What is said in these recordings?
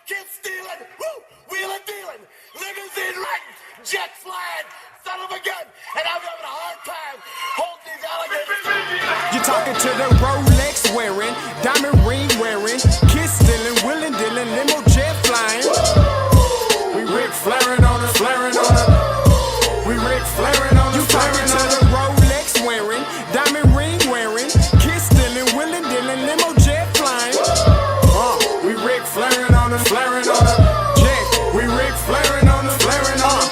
Kids stealing, woo, wheeling, dealing, limousine riding, jet flying, son of a gun, and I'm having a hard time holding these alligators. You're talking to the Rolex wearing, diamond ring wearing, kids stealing, wheeling, dealing, limo jet flying. We Ric Flairing on us, flaring on us. We Ric Flairing on us, flaring on us. Rolex wearing, diamond ring wearing, kids stealing, wheeling, dealing, limo jet flying. We Ric Flairing on us, flaring on us. Yeah, we Ric Flairing on us, flaring on us.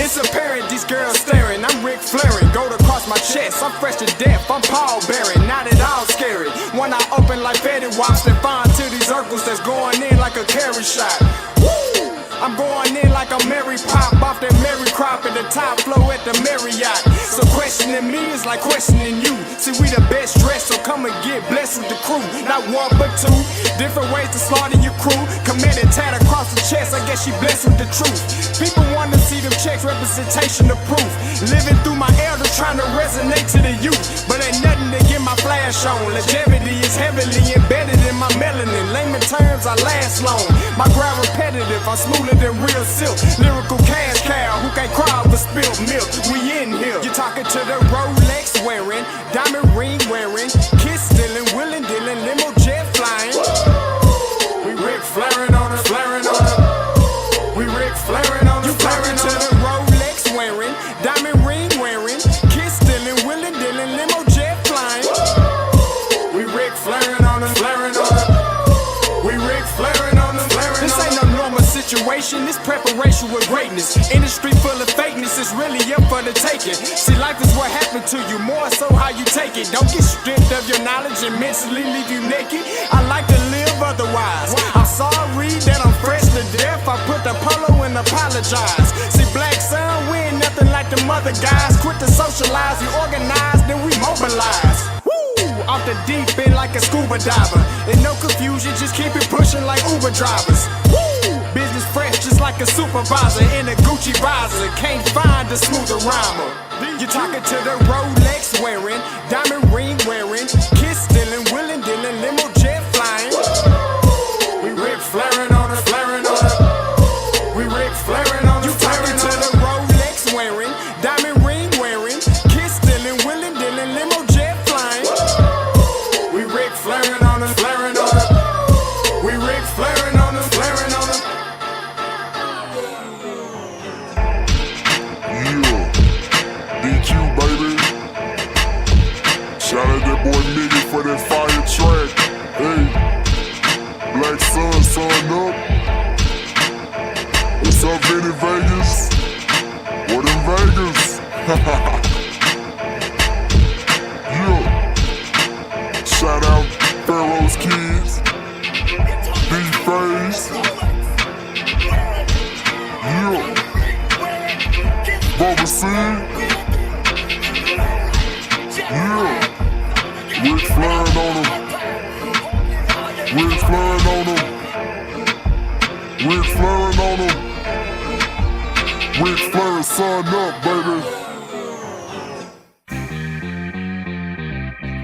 It's apparent these girls staring. I'm Ric Flairing, gold across my chest. I'm fresh to death, I'm Paul Bearing, not at all scary. When I open like Fetty Wops, then find to these circles that's going in like a carry shot. Woo! I'm going in like a Mary Pop off that Mary Crop at the top flow at the Marriott. So questioning me is like questioning you. See, we the best dressed, so come and get blessed with the crew. Not one but two, different ways to slaughter your crew. Committed tat across the chest, I guess she blessed with the truth. People want to see them checks, representation of proof. Living through my elders, trying to resonate to the youth. But ain't nothing to get my flash on. Longevity is heavily embedded in my melanin. Layman terms, I last long. My grind repetitive, I'm smoother than real silk. Lyrical cash cow who can't cry over spilled milk. We in here. You're talking to the Rolex wearing, diamond ring wearing, kids stealing, wheeling, dealing, limo jet flying. We Ric Flairing on us, flaring on us. We Ric Flairing on us, flaring on us. You talking to the Rolex wearing, diamond ring wearing, kids stealing, wheeling, dealing, limo jet flying. We Ric Flairing on us, flaring on us. We Ric Flairing on us, flaring on us. This ain't no normal situation, this preparation with greatness. Industry full of fakeness, it's really up for the taking. See, life is what happened to you, more so how you take it. Don't get stripped of your knowledge and mentally leave you naked. I like to live otherwise. I'm sorry that I'm fresh to death. I put the polo and apologize. See, black son, we ain't nothing like the mother guys. Quit to socialize, we organize, then we mobilize. Off the deep end like a scuba diver. And no confusion, just keep it pushing like Uber drivers. Woo! Business fresh just like a supervisor in a Gucci visor. Can't find a smoother rhymer. You're talking to the Rolex wearing, diamond ring wearing, kids stealing, wheeling, dealing, limo jet flying. We Ric Flairing on us, flaring on us. We Ric Flairing on us. You talking to the Rolex wearing, diamond ring wearing, kids stealing, wheeling, dealing, limo jet flying. We Ric Flairing on us, flaring on us. We Ric Flairing on us, flaring on us. Yeah, DQ baby. Shout out that boy Nigga for that fire track. Hey, Black Sun, sun up. What's up, Vinny Vegas? What in Vegas? Yeah. Shout out Pharaoh's Kids, D-Phase, yeah, Bubba C, yeah, Ric Flairing on them, Ric Flairing on them, Ric Flairing on them, Ric Flairing, son up, baby.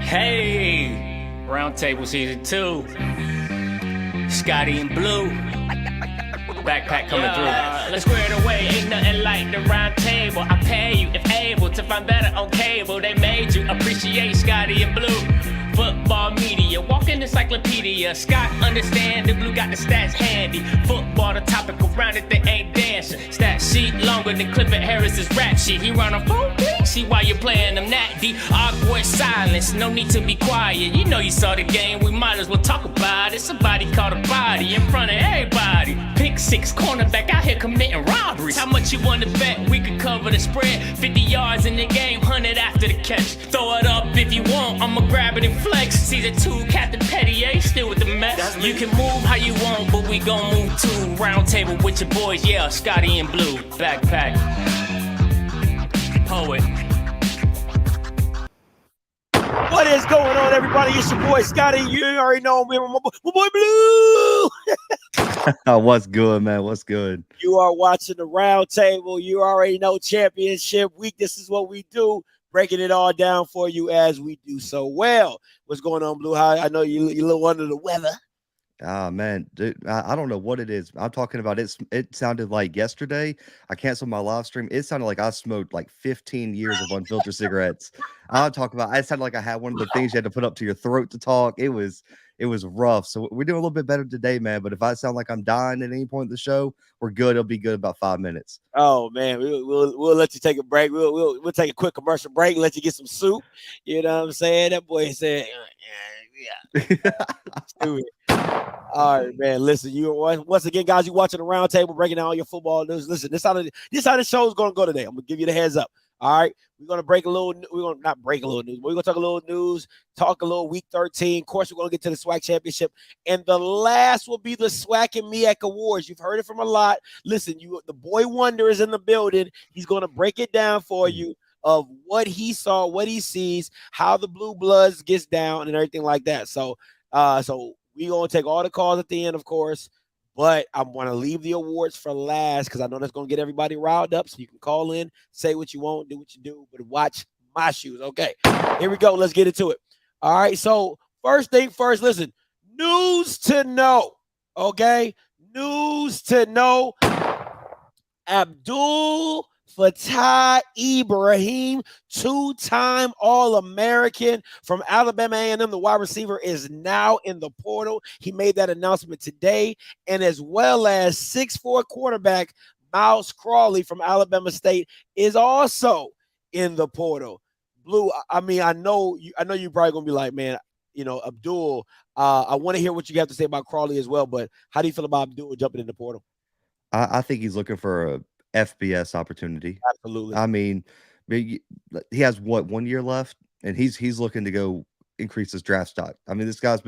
Hey, Roundtable Season 2. Scotty and Blue. Backpack coming through. Let's square it away, ain't nothing like the round table. I pay you if able to find better on cable. They made you appreciate Scotty and Blue. Football media, walking encyclopedia. Scott understand the Blue got the stats handy. Football the topic around it, they ain't dancing. Stat sheet longer than Clifford Harris's rap sheet. He run a phone, please see why you playing them that deep. Awkward silence, no need to be quiet. You know you saw the game, we might as well talk about it. Somebody caught a body in front of everybody. Pick six, cornerback out here committing robberies. How much you wanna bet we could cover the spread? 50 yards in the game, 100 after the catch. Throw it up if you want, I'ma grab it and flex. Season 2, Captain Pettier, still with the mess. You can move how you want, but we gon' move too. Round table with your boys, yeah, Scotty and Blue. Backpack. Poet. What is going on, everybody? It's your boy Scotty. You already know me, my boy Blue. What's good, man? What's good? You are watching the Round Table. You already know Championship Week. This is what we do, breaking it all down for you as we do so well. What's going on, Blue? How I know you're a little under the weather. Ah, man, dude, I don't know what it is. I'm talking about it sounded like yesterday. I canceled my live stream. It sounded like I smoked like 15 years of unfiltered cigarettes. I'll talk about it sounded like I had one of the things you had to put up to your throat to talk. It was rough. So we're doing a little bit better today, man. But if I sound like I'm dying at any point in the show, we're good. It'll be good about 5 minutes. Oh man, we'll let you take a break. We'll take a quick commercial break, let you get some soup. You know what I'm saying? That boy said, yeah. Stupid. All right, man. Listen, once again, guys, you watching the Roundtable, breaking down all your football news. Listen, this how the show is gonna go today. I'm gonna give you the heads up. All right, we're gonna break a little. We're gonna not break a little news. We're gonna talk a little news, talk a little week 13. Of course, we're gonna get to the SWAC Championship, and the last will be the SWAC and MEAC Awards. You've heard it from a lot. Listen, the boy Wonder is in the building. He's gonna break it down for you of what he saw, what he sees, how the Bluebloods gets down, and everything like that. So we're going to take all the calls at the end, of course, but I'm going to leave the awards for last because I know that's going to get everybody riled up. So you can call in, say what you want, do what you do, but watch my shoes. Okay, here we go. Let's get into it. All right, so first thing first, listen, news to know, okay? News to know. Abdul Fattah Ibrahim, two-time All-American from Alabama A&M, the wide receiver, is now in the portal. He made that announcement today, and as well as 6'4" quarterback Miles Crawley from Alabama State is also in the portal. Blue, I mean, I know you're probably gonna be like, man, Abdul. I want to hear what you have to say about Crawley as well. But how do you feel about Abdul jumping in the portal? I think he's looking for a FBS opportunity. Absolutely. I mean, he has 1 year left, and he's looking to go increase his draft stock. I mean, this guy's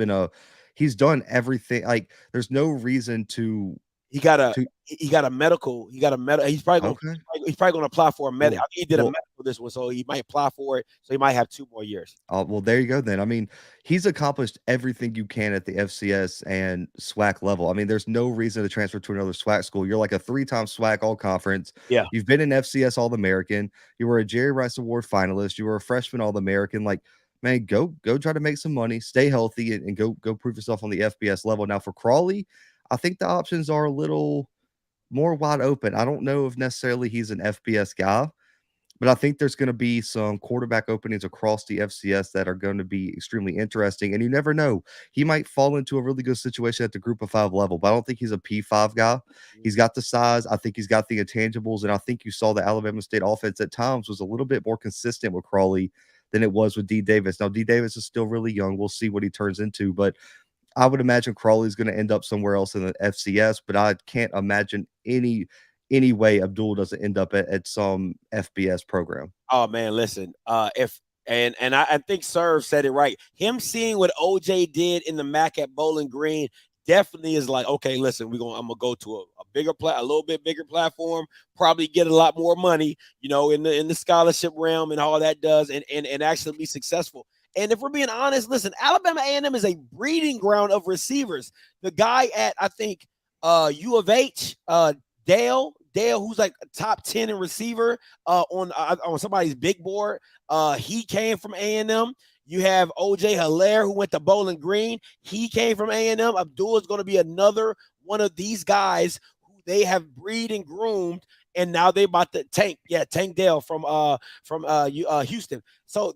he's done everything. Like, there's no reason to. He got a medical. He's probably going to apply for a medical. I think he did a medical this one, so he might apply for it. So he might have 2 more years. Well, there you go then. I mean, he's accomplished everything you can at the FCS and SWAC level. I mean, there's no reason to transfer to another SWAC school. You're like a 3-time SWAC All-Conference. Yeah. You've been an FCS All-American. You were a Jerry Rice Award finalist. You were a freshman All-American. Like, man, go try to make some money, stay healthy, and go prove yourself on the FBS level. Now, for Crawley, I think the options are a little more wide open. I don't know if necessarily he's an FBS guy, but I think there's going to be some quarterback openings across the FCS that are going to be extremely interesting. And you never know. He might fall into a really good situation at the Group of 5 level, but I don't think he's a P5 guy. He's got the size. I think he's got the intangibles. And I think you saw the Alabama State offense at times was a little bit more consistent with Crawley than it was with D. Davis. Now, D. Davis is still really young. We'll see what he turns into, but I would imagine Crawley's going to end up somewhere else in the FCS, but I can't imagine any way Abdul doesn't end up at some FBS program. Oh man, listen. I think Serve said it right. Him seeing what OJ did in the MAC at Bowling Green definitely is like, okay, listen, I'm gonna go to a little bit bigger platform, probably get a lot more money, in the scholarship realm and all that does, and actually be successful. And if we're being honest, listen, Alabama A&M is a breeding ground of receivers. The guy at, I think, U of H, Dale, who's like top 10 in receiver on somebody's big board, he came from A&M. You have OJ Hilaire, who went to Bowling Green. He came from A&M. Abdul is going to be another one of these guys who they have breed and groomed, and now they're about to Tank Dale from Houston. So,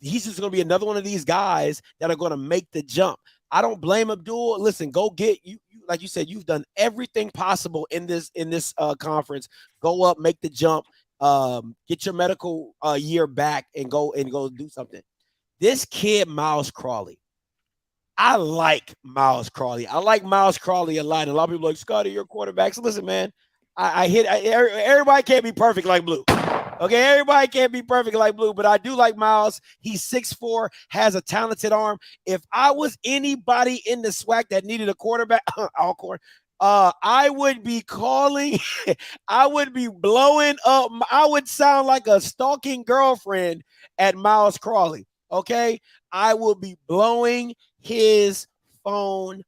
he's just going to be another one of these guys that are going to make the jump. I don't blame Abdul. Listen, go get you. Like you said, you've done everything possible in this conference. Go up, make the jump, get your medical year back, and go do something. This kid, Miles Crawley, I like Miles Crawley. I like Miles Crawley a lot. A lot of people are like, Scotty, you're a quarterback. So listen, man, everybody can't be perfect like Blue. Okay, everybody can't be perfect like Blue, but I do like Miles. He's 6'4", has a talented arm. If I was anybody in the SWAC that needed a quarterback, I would be calling, I would be blowing up. I would sound like a stalking girlfriend at Miles Crawley, okay? I would be blowing his phone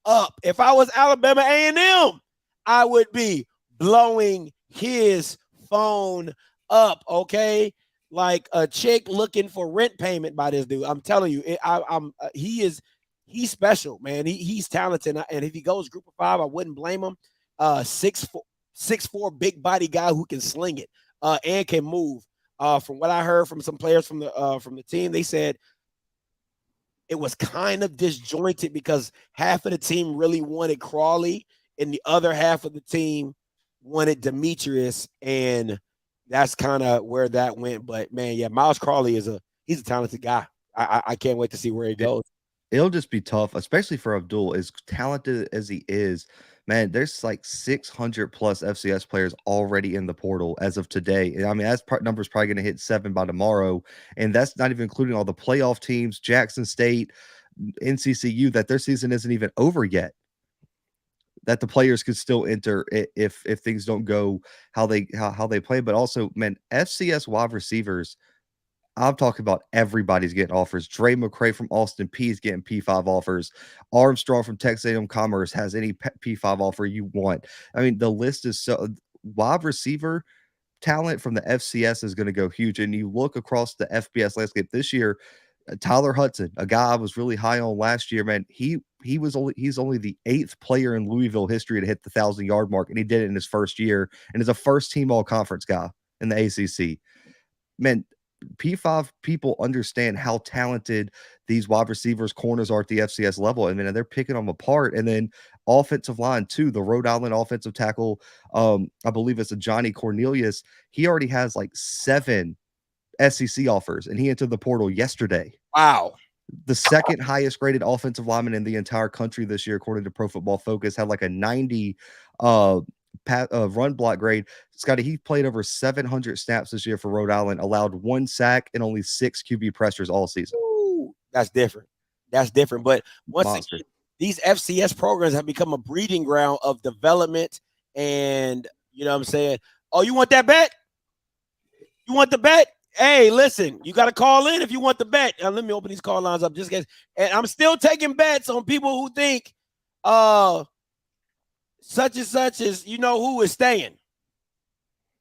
up. If I was Alabama A&M, I would be blowing his phone up, okay? Like a chick looking for rent payment by this dude. I'm telling you, he is he's special, man. He's talented, and if he goes Group of 5, I wouldn't blame him. 6'4", big body guy who can sling it and can move. From what I heard from some players from the team, they said it was kind of disjointed because half of the team really wanted Crawley, and the other half of the team wanted Demetrius, and that's kind of where that went. But man, yeah, Miles Crawley he's a talented guy. I can't wait to see where he goes. It'll just be tough, especially for Abdul, as talented as he is. Man, there's like 600 plus FCS players already in the portal as of today. And I mean, that number's probably going to hit 7 by tomorrow. And that's not even including all the playoff teams, Jackson State, NCCU, that their season isn't even over yet. That the players could still enter if things don't go how they play. But also, man, FCS wide receivers, I'm talking about everybody's getting offers. Dre McCray from Austin P is getting P5 offers. Armstrong from Texas A&M Commerce has any P5 offer you want. I mean, the list is so wide receiver talent from the FCS is going to go huge. And you look across the FBS landscape this year, Tyler Hudson, a guy I was really high on last year, man. He's only the 8th player in Louisville history to hit the 1,000-yard mark, and he did it in his first year, and is a first-team all-conference guy in the ACC. Man, P5 people understand how talented these wide receivers, corners are at the FCS level. I mean, they're picking them apart. And then offensive line too, the Rhode Island offensive tackle, I believe it's a Johnny Cornelius. He already has like 7 SEC offers, and he entered the portal yesterday. Wow. The second highest graded offensive lineman in the entire country this year, according to Pro Football Focus, had like a 90 run block grade. Scotty, he played over 700 snaps this year for Rhode Island, allowed 1 sack and only 6 QB pressures all season. Ooh, that's different. But once again, these FCS programs have become a breeding ground of development, and you know what I'm saying? Oh, you want that bet? You want the bet? Hey, listen, you got to call in if you want the bet. Let me open these call lines up just in case. And I'm still taking bets on people who think such and such is, you know, who is staying.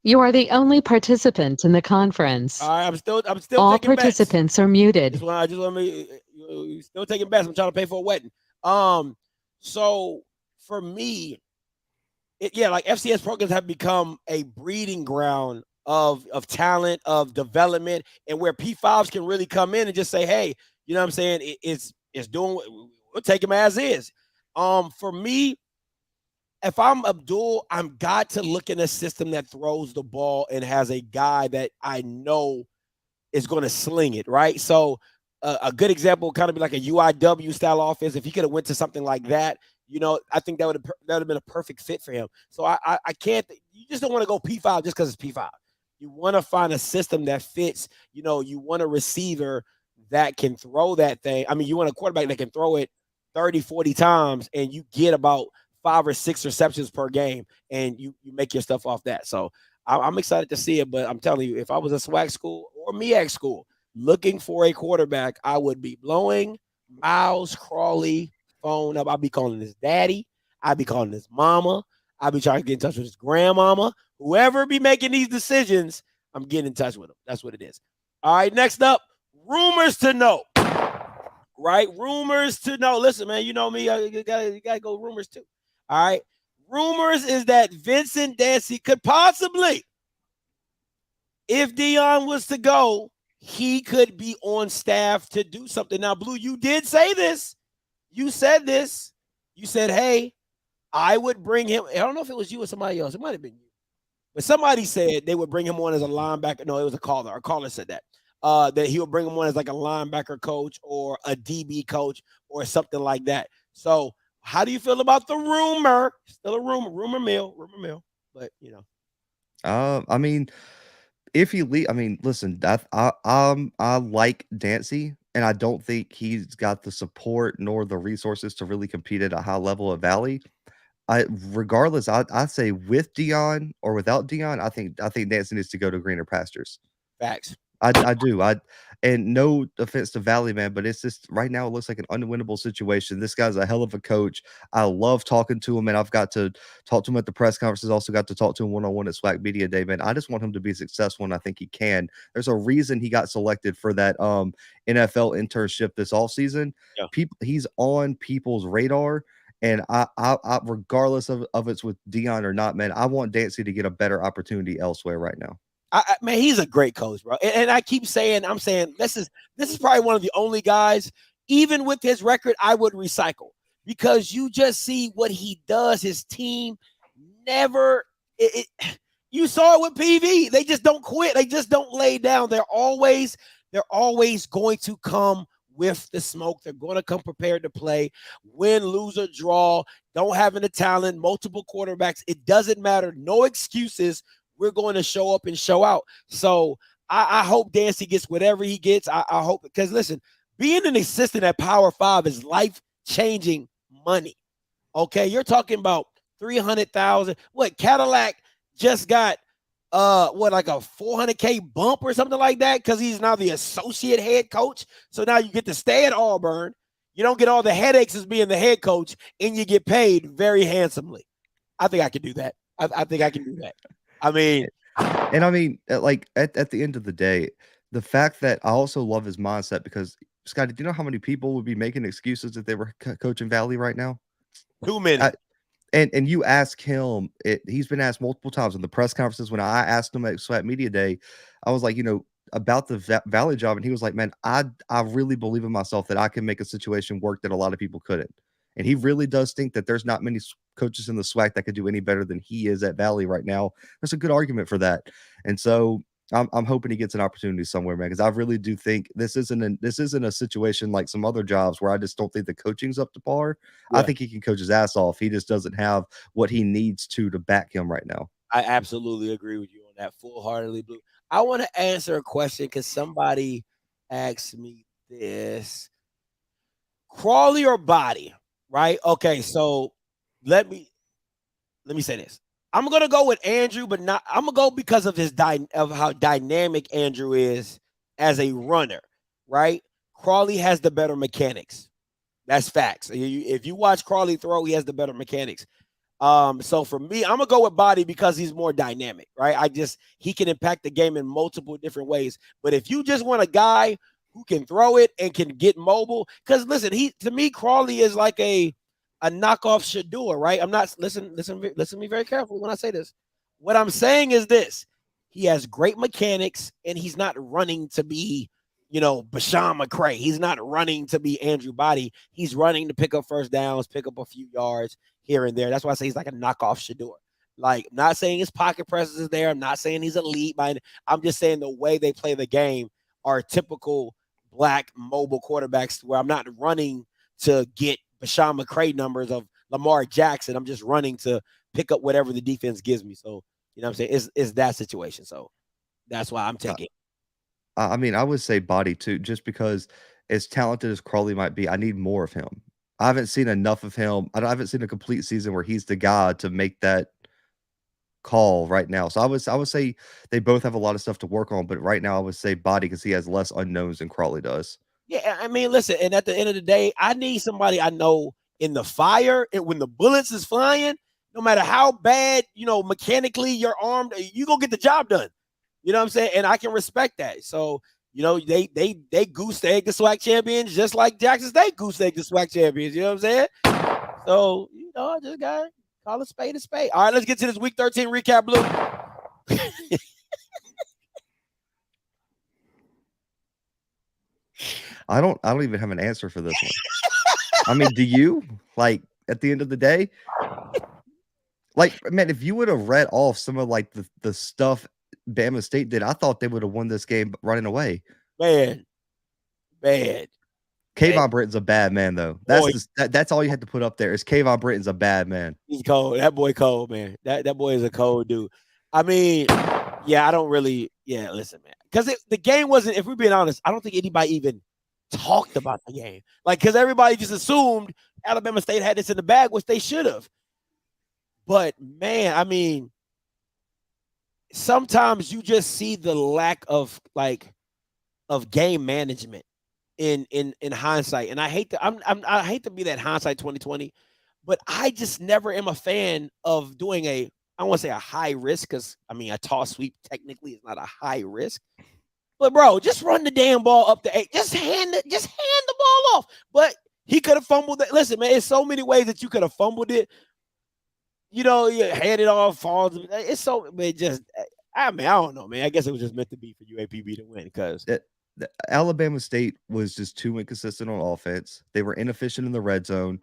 You are the only participant in the conference. All right, I'm still All taking participants bets. are muted. Just want me still taking bets. I'm trying to pay for a wedding. So for me, like FCS programs have become a breeding ground of talent, of development, and where P5s can really come in and just say, hey, you know what I'm saying? It's doing, we'll take them as is. For me, if I'm Abdul, I'm got to look in a system that throws the ball and has a guy that I know is going to sling it, right? So a good example would kind of be like a UIW style offense. If he could have went to something like that, you know, I think that would have been a perfect fit for him. So I can't. You just don't want to go P5 just because it's P5. You want to find a system that fits. You know, you want a receiver that can throw that thing. I mean, you want a quarterback that can throw it 30, 40 times, and you get about 5 or 6 receptions per game, and you make your stuff off that. So I'm excited to see it, but I'm telling you, if I was a SWAC school or MEAC school looking for a quarterback, I would be blowing Miles Crawley phone up. I'd be calling his daddy. I'd be calling his mama. I'd be trying to get in touch with his grandmama. Whoever be making these decisions, I'm getting in touch with him. That's what it is. All right, next up, rumors to know. Right? Rumors to know. Listen, man, you know me. You gotta go rumors too. All right. Rumors is that Vincent Dancy could possibly, if Dion was to go, he could be on staff to do something. Now, Blue, you did say this. You said this. You said, hey, I would bring him. I don't know if it was you or somebody else. It might have been you. But somebody said they would bring him on as a linebacker. No, it was a caller. Our caller said that. That he would bring him on as like a linebacker coach or a DB coach or something like that. So how do you feel about the rumor? Still a rumor mill, but you know. I mean, if he listen, I like Dancy, and I don't think he's got the support nor the resources to really compete at a high level at Valley. Regardless, I say with Dion or without Dion, I think Dancy needs to go to greener pastures. Facts. I do. And no offense to Valley, man, but it's just right now it looks like an unwinnable situation. This guy's a hell of a coach. I love talking to him, and I've got to talk to him at the press conferences. Also got to talk to him one-on-one at SWAC Media Day, man. I just want him to be successful, and I think he can. There's a reason he got selected for that NFL internship this offseason. Yeah. He's on people's radar. And I regardless of it's with Dion or not, man, I want Dancy to get a better opportunity elsewhere right now. Man, he's a great coach, bro. And I keep saying, I'm saying this is probably one of the only guys, even with his record, I would recycle, because you just see what he does. His team never. You saw it with PV. They just don't quit. They just don't lay down. They're always going to come with the smoke. They're going to come prepared to play, win, lose, or draw. Don't having the talent, multiple quarterbacks. It doesn't matter. No excuses. We're going to show up and show out. So I hope Dancy gets whatever he gets. I hope, because listen, being an assistant at Power 5 is life-changing money. Okay, you're talking about $300,000. What, Cadillac just got like a $400K bump or something like that, because he's now the associate head coach. So now you get to stay at Auburn. You don't get all the headaches as being the head coach, and you get paid very handsomely. I think I can do that. I think I can do that. I mean, like at the end of the day, the fact that I also love his mindset, because Scotty, do you know how many people would be making excuses if they were coaching Valley right now? Too many. And you ask him, he's been asked multiple times in the press conferences. When I asked him at SWAT Media Day, I was like, about the Valley job, and he was like, man, I really believe in myself that I can make a situation work that a lot of people couldn't. And he really does think that there's not many coaches in the SWAC that could do any better than he is at Valley right now. There's a good argument for that. And so I'm hoping he gets an opportunity somewhere, man, because I really do think this isn't a situation like some other jobs where I just don't think the coaching's up to par. Yeah. I think he can coach his ass off. He just doesn't have what he needs to back him right now. I absolutely agree with you on that, full-heartedly, Blue. I want to answer a question because somebody asked me this. Crawley or Body? Right. Okay. So let me say this. I'm gonna go with Andrew, but not. I'm gonna go because of how dynamic Andrew is as a runner. Right. Crawley has the better mechanics. That's facts. If you watch Crawley throw, he has the better mechanics. So for me, I'm gonna go with Body because he's more dynamic. Right. He can impact the game in multiple different ways. But if you just want a guy who can throw it and can get mobile, because listen, to me, Crawley is like a knockoff Shador, right? I'm not listen to me very carefully when I say this. What I'm saying is this: he has great mechanics, and he's not running to be, Bashawn McCray. He's not running to be Andrew Body. He's running to pick up first downs, pick up a few yards here and there. That's why I say he's like a knockoff Shador. Like, I'm not saying his pocket presence is there. I'm not saying he's elite. I'm just saying the way they play the game are typical black mobile quarterbacks, where I'm not running to get Bashawn McCray numbers of Lamar Jackson. I'm just running to pick up whatever the defense gives me. So, what I'm saying? It's that situation. So that's why I'm taking. I would say Body too, just because as talented as Crawley might be, I need more of him. I haven't seen enough of him. I haven't seen a complete season where he's the guy to make that call right now. So I would say they both have a lot of stuff to work on, but right now I would say Body because he has less unknowns than Crawley does. Yeah, listen, and at the end of the day, I need somebody I know in the fire, and when the bullets is flying, no matter how bad, mechanically you're armed, you gonna get the job done. You know what I'm saying? And I can respect that. So, they goose egg the SWAC champions just like Jackson State goose egg the SWAC champions. You know what I'm saying? So, I just got to call a spade a spade. All right, let's get to this Week 13 recap, Blue. I don't even have an answer for this one. Do you? Like, at the end of the day? Like, man, if you would have read off some of like the stuff Bama State did, I thought they would have won this game running away. Man. Kayvon Britton's a bad man, though. That's all you had to put up there is Kayvon Britton's a bad man. He's cold. That boy cold, man. That boy is a cold dude. I don't really. Yeah, listen, man. Because the game wasn't, if we're being honest, I don't think anybody even talked about the game. Like, because everybody just assumed Alabama State had this in the bag, which they should have. But, man, sometimes you just see the lack of, like, of game management in hindsight. And I hate to I hate to be that hindsight 2020, but I just never am a fan of doing I don't want to say a high risk, because I mean a toss sweep technically is not a high risk. But bro, just run the damn ball up the 8. Just hand the ball off. But he could have fumbled it. Listen, man, it's so many ways that you could have fumbled it. You know, you hand it off, falls. It's so, man, just, I mean, I don't know, man. I guess it was just meant to be for UAPB to win, because Alabama State was just too inconsistent on offense. They were inefficient in the red zone,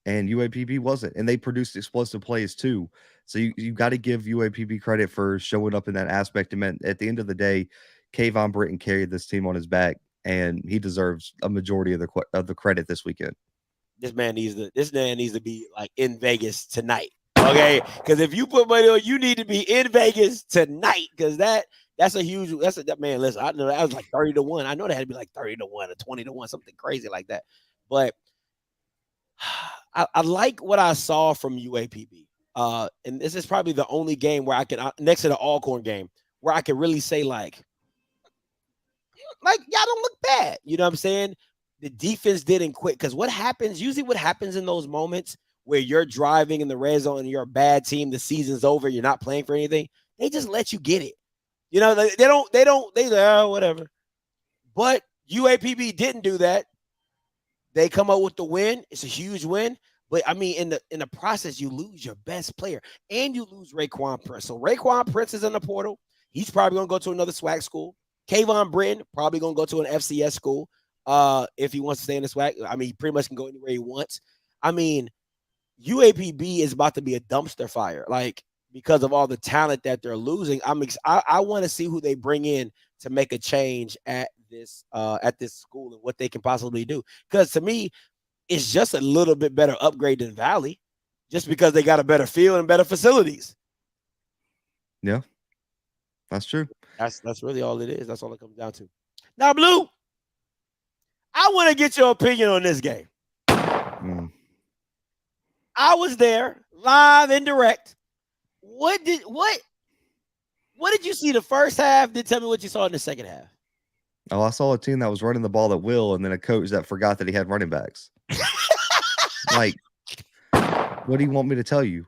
and UAPB wasn't. And they produced explosive plays too. So you got to give UAPB credit for showing up in that aspect. And at the end of the day, Kayvon Britton carried this team on his back, and he deserves a majority of the credit this weekend. This man needs to be like in Vegas tonight. Okay, because if you put money on, you need to be in Vegas tonight, because that's a huge. Man. Listen, I know that was like 30-1. I know that had to be like 30-1 or 20-1, something crazy like that. But I like what I saw from UAPB. And this is probably the only game where I can, next to the Alcorn game, where I can really say like y'all don't look bad. You know what I'm saying? The defense didn't quit, because what happens in those moments where you're driving in the red zone and you're a bad team, the season's over, you're not playing for anything, they just let you get it. You know, they say, whatever. But UAPB didn't do that. They come up with the win. It's a huge win. But I mean, in the process, you lose your best player and you lose Raekwon Prince. So Raekwon Prince is in the portal. He's probably going to go to another SWAC school. Kayvon Britton probably going to go to an FCS school if he wants to stay in the SWAC. I mean, he pretty much can go anywhere he wants. I mean, UAPB is about to be a dumpster fire, like, because of all the talent that they're losing. I want to see who they bring in to make a change at this school and what they can possibly do. Because to me, it's just a little bit better upgrade than Valley, just because they got a better field and better facilities. Yeah, that's true. That's really all it is. That's all it comes down to. Now, Blue, I want to get your opinion on this game. I was there live and direct. What did you see the first half? Then tell me what you saw in the second half. Oh, I saw a team that was running the ball at will, and then a coach that forgot that he had running backs. Like, what do you want me to tell you?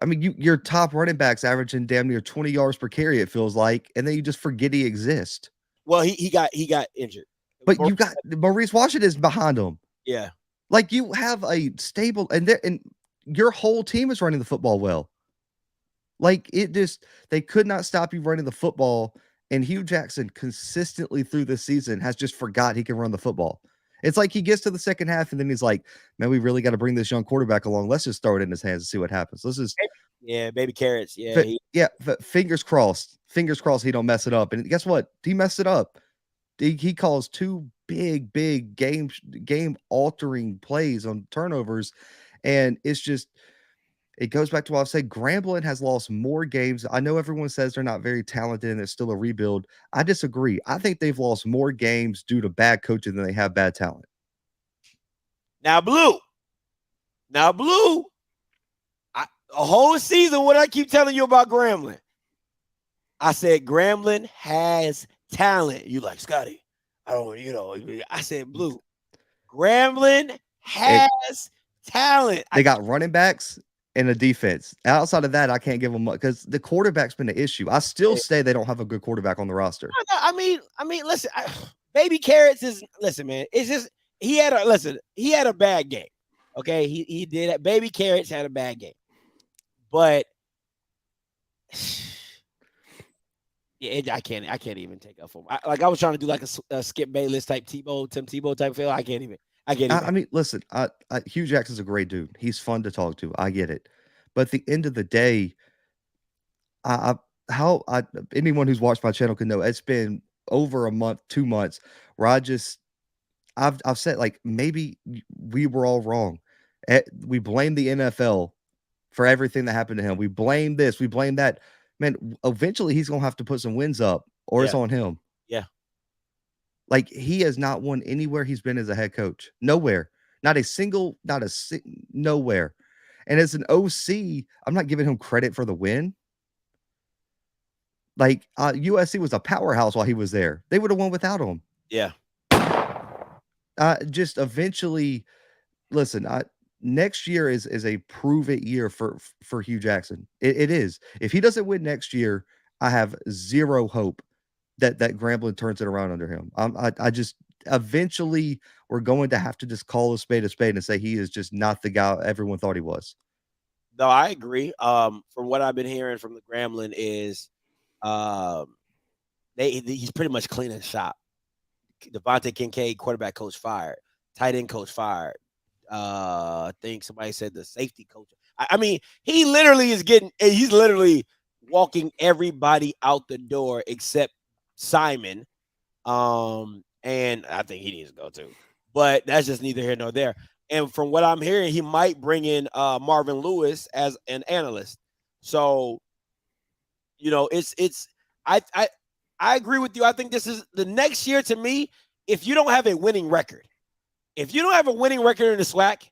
I mean, your top running backs averaging damn near 20 yards per carry, it feels like, and then you just forget he exists. Well, he got injured. But you got Maurice Washington is behind him. Yeah. Like, you have a stable, and your whole team is running the football well. Like, they could not stop you running the football, and Hugh Jackson consistently through this season has just forgot he can run the football. It's like he gets to the second half, and then he's like, man, we really got to bring this young quarterback along. Let's just throw it in his hands and see what happens. Baby carrots. Yeah. Fingers crossed. Fingers crossed he don't mess it up. And guess what? He messed it up. He calls two big game altering plays on turnovers, and it's just, it goes back to what I've said. Grambling has lost more games. I know everyone says they're not very talented and it's still a rebuild. I disagree. I think they've lost more games due to bad coaching than they have bad talent. Now, Blue, a whole season, what I keep telling you about Grambling, I said Grambling has talent. You like, Scotty, I said, Blue, Grambling has talent. They got running backs and a defense. Outside of that, I can't give them much because the quarterback's been the issue. I still say they don't have a good quarterback on the roster. I mean, listen, Baby Carrots listen, man. It's just he had a bad game. Okay, he did it. Baby Carrots had a bad game, but I can't even take up for him. I was trying to do like a Skip Bayless type Tim Tebow type feel. I can't even. I mean, listen, Hugh Jackson's a great dude. He's fun to talk to. I get it. But at the end of the day, anyone who's watched my channel can know it's been over a month, 2 months, where I've said, like, maybe we were all wrong. We blame the NFL for everything that happened to him. We blame this, we blame that. Man, eventually he's going to have to put some wins up, or it's on him. Yeah. Like, he has not won anywhere he's been as a head coach. Nowhere. Nowhere. And as an OC, I'm not giving him credit for the win. Like, USC was a powerhouse while he was there. They would have won without him. Yeah. Just eventually, listen. Next year is a prove it year for Hugh Jackson. It is. If he doesn't win next year, I have zero hope that Grambling turns it around under him. I just eventually we're going to have to just call a spade and say he is just not the guy everyone thought he was. No, I agree. From what I've been hearing from the Grambling is, he's pretty much cleaning shop. Devontae Kincaid, quarterback coach, fired. Tight end coach, fired. I think somebody said the safety coach. I mean, he's literally walking everybody out the door except Simon. And I think he needs to go too. But that's just neither here nor there. And from what I'm hearing, he might bring in Marvin Lewis as an analyst. So, I agree with you. I think this is the next year to me. If you don't have a winning record, in the SWAC,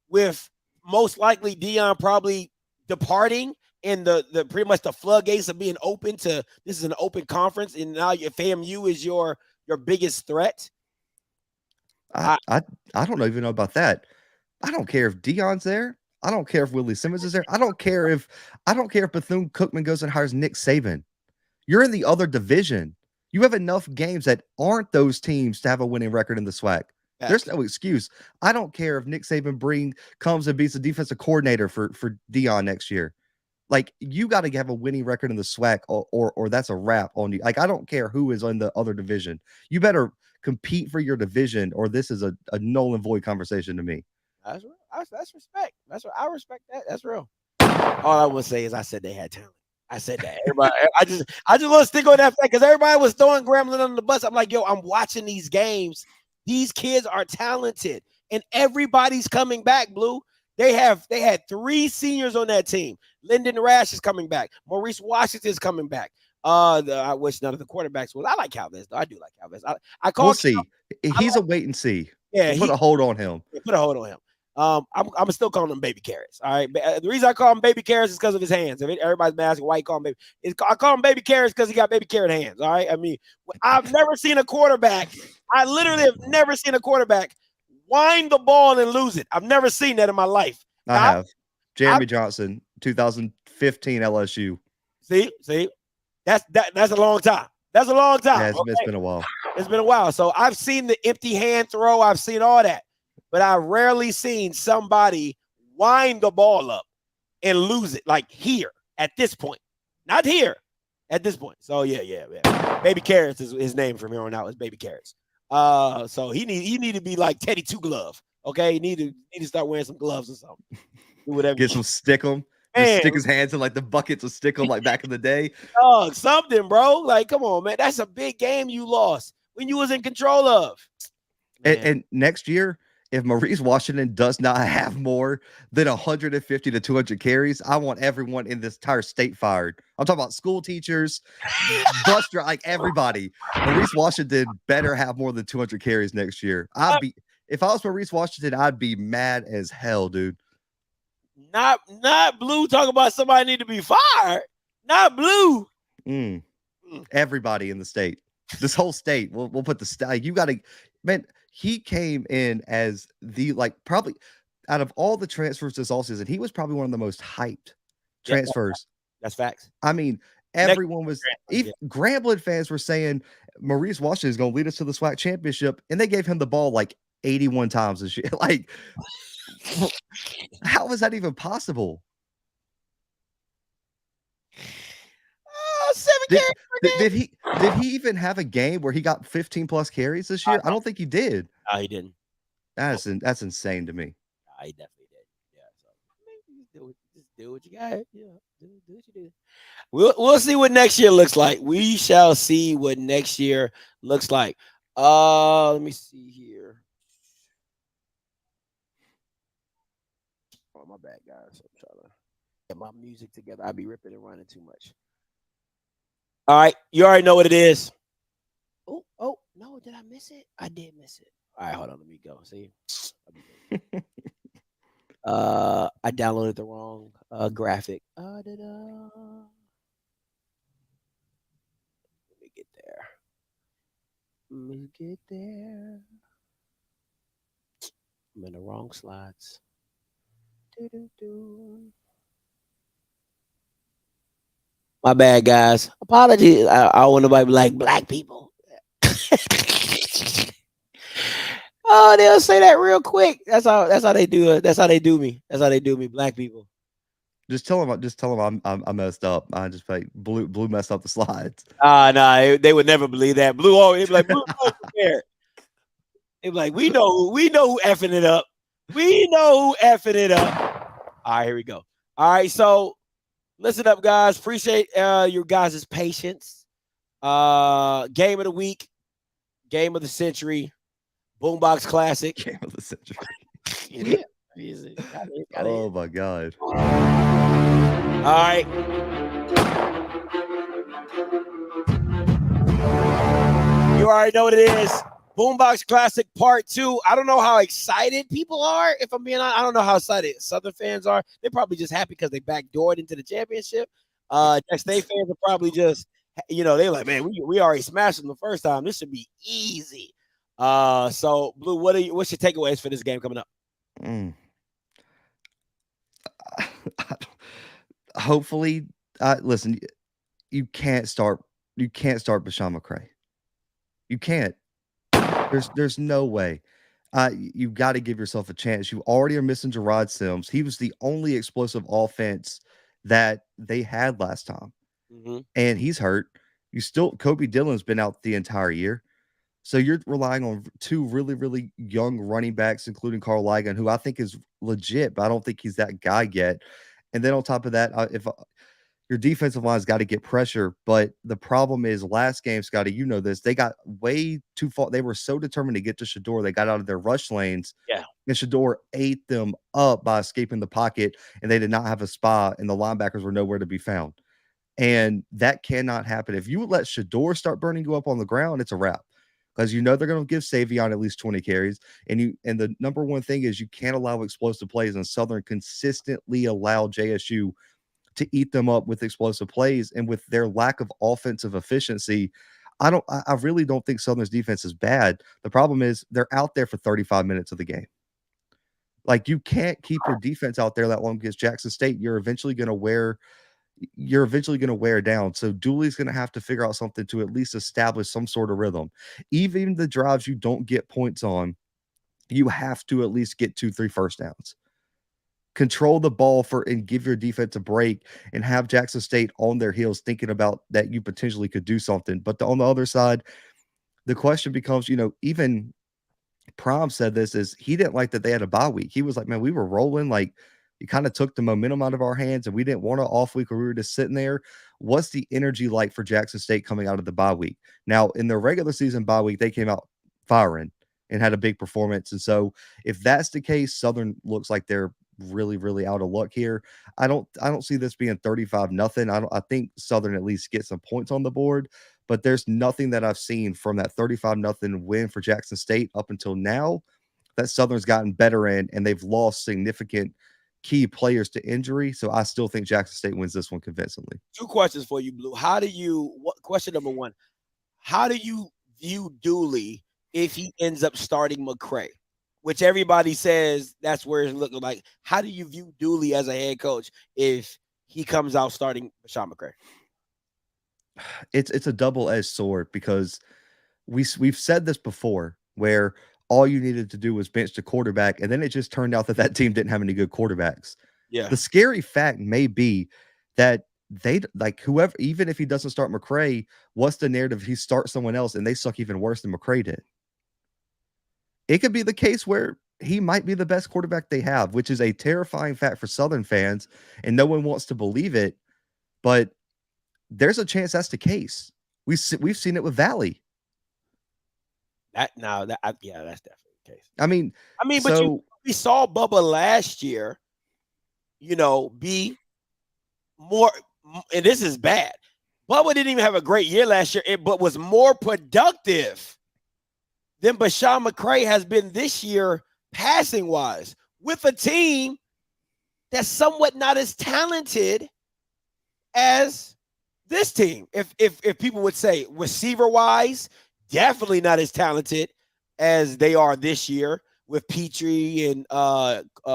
with most likely Deion probably departing and the pretty much the floodgates of being open to this is an open conference, and now your FAMU is your biggest threat. I don't even know about that. I don't care if Deion's there. I don't care if Willie Simmons is there. I don't care if Bethune-Cookman goes and hires Nick Saban. You're in the other division. You have enough games that aren't those teams to have a winning record in the SWAC. There's no excuse. I don't care if Nick Saban comes and beats the defensive coordinator for Deion next year. Like, you got to have a winning record in the SWAC or that's a wrap on you. Like, I don't care who is on the other division. You better compete for your division, or this is a null and void conversation to me. That's real. That's respect. That's what I respect. That's real. All I would say is I said they had talent. I said that. Everybody, I just want to stick on that fact because everybody was throwing Grambling under the bus. I'm like, yo, I'm watching these games. These kids are talented, and everybody's coming back. Blue. They had 3 seniors on that team. Lyndon Rash is coming back. Maurice Washington is coming back. I wish none of the quarterbacks would. I like Calvez, though. I do like Calvez. We'll see. He's a wait and see. Yeah, put a hold on him. Put a hold on him. I'm still calling him baby carrots. All right. The reason I call him baby carrots is because of his hands. Everybody's been asking why you call him baby. I call him baby carrots because he got baby carrot hands. All right. I mean, I've never seen a quarterback. I literally have never seen a quarterback wind the ball and lose it. I've never seen that in my life. I have. Jeremy Johnson, 2015 LSU. See, that's a long time. That's a long time. Yeah, it's been a while. It's been a while. So I've seen the empty hand throw. I've seen all that. But I've rarely seen somebody wind the ball up and lose it like here at this point. Not here at this point. So yeah. Baby Carrots is his name from here on out. Is Baby Carrots. So he need to be like Teddy Two Glove. Okay, he need to start wearing some gloves or something. Do whatever. Get some stickum. Just stick his hands in like the buckets of stickum like back in the day. Oh, something, bro. Like, come on, man. That's a big game you lost when you was in control of. And next year, if Maurice Washington does not have more than 150 to 200 carries, I want everyone in this entire state fired. I'm talking about school teachers, bus driver, like everybody. Maurice Washington better have more than 200 carries next year. If I was Maurice Washington, I'd be mad as hell, dude. Not Blue talking about somebody need to be fired. Not Blue. Everybody in the state. This whole state. We'll put the state. You got to, man. He came in as the probably out of all the transfers this offseason, he was probably one of the most hyped transfers. That's facts. I mean, everyone was. Even Grambling fans were saying Maurice Washington is going to lead us to the SWAC championship, and they gave him the ball like 81 times this year. Like, how is that even possible? 7 carries per game. Did he even have a game where he got 15 plus carries this year? I don't think he did. No, he didn't. That's insane to me. No, he definitely did. Yeah. So just do what you got. Yeah. Do what you do. We'll see what next year looks like. We shall see what next year looks like. Let me see here. Oh, my bad, guys. I'm trying to get my music together. I'll be ripping and running too much. All right, you already know what it is. Oh, no, did I miss it? I did miss it. All right, hold on, let me go. See, I downloaded the wrong graphic. Let me get there. Let me get there. I'm in the wrong slides. My bad, guys. Apologies. I don't want nobody to be like black people. Oh, they'll say that real quick. That's how they do it. That's how they do me. That's how they do me, black people. Just tell them I messed up. I just like blue messed up the slides. Nah, they would never believe that. Blue always be like, Blue prepared. They be like, we know who effing it up. We know who effing it up. All right, here we go. All right, so listen up, guys. Appreciate your guys' patience. Game of the week, game of the century, Boombox Classic. Game of the century. Yeah. Oh my God. All right. You already know what it is. Boombox Classic Part 2. I don't know how excited people are. If I'm being honest, I don't know how excited Southern fans are. They're probably just happy because they backdoored into the championship. Next State fans are probably just, they're like, man, we already smashed them the first time. This should be easy. So Blue, what's your takeaways for this game coming up? Hopefully, listen, you can't start Bashawn McCray. You can't. There's no way. You've got to give yourself a chance. You already are missing Gerard Sims. He was the only explosive offense that they had last time. And he's hurt. Kobe Dillon's been out the entire year. So you're relying on two really, really young running backs, including Carl Ligon, who I think is legit, but I don't think he's that guy yet. And then on top of that, if your defensive line's got to get pressure, but the problem is last game, Scotty, you know this, they got way too far. They were so determined to get to Shador, they got out of their rush lanes. Yeah. And Shador ate them up by escaping the pocket, and they did not have a spot, and the linebackers were nowhere to be found. And that cannot happen. If you let Shador start burning you up on the ground, it's a wrap. Because they're going to give Savion at least 20 carries. And the number one thing is you can't allow explosive plays, and Southern consistently allow JSU to eat them up with explosive plays. And with their lack of offensive efficiency, I really don't think Southern's defense is bad. The problem is they're out there for 35 minutes of the game. Like, you can't keep your defense out there that long against Jackson State. You're eventually going to wear down. So Dooley's going to have to figure out something to at least establish some sort of rhythm. Even the drives you don't get points on, you have to at least get 2-3 first downs. Control the ball and give your defense a break, and have Jackson State on their heels thinking about that you potentially could do something. But on the other side, the question becomes, even Prom said this, is he didn't like that they had a bye week. He was like, man, we were rolling, like, you kind of took the momentum out of our hands, and we didn't want an off week where we were just sitting there. What's the energy like for Jackson State coming out of the bye week? Now, in their regular season bye week, they came out firing and had a big performance. And so if that's the case, Southern looks like they're really, really out of luck here. I don't see this being 35-0. I think Southern at least gets some points on the board, but there's nothing that I've seen from that 35-0 win for Jackson State up until now that Southern's gotten better in, and they've lost significant key players to injury. So I still think Jackson State wins this one convincingly. Two questions for you, Blue. Question number one, how do you view Dooley if he ends up starting McCray, which everybody says that's where it's looking like? How do you view Dooley as a head coach if he comes out starting Bashawn McCray? It's a double-edged sword, because we've said this before, where all you needed to do was bench the quarterback, and then it just turned out that team didn't have any good quarterbacks. Yeah. The scary fact may be that they, like, whoever, even if he doesn't start McCray, what's the narrative? He starts someone else and they suck even worse than McCray did. It could be the case where he might be the best quarterback they have, which is a terrifying fact for Southern fans, and no one wants to believe it, but there's a chance that's the case. We've seen it with Valley. That's definitely the case. I mean, but we saw Bubba last year, be more, and this is bad. Bubba didn't even have a great year last year, but was more productive than Bashawn McCray has been this year, passing wise, with a team that's somewhat not as talented as this team. If people would say receiver wise, definitely not as talented as they are this year with Petrie and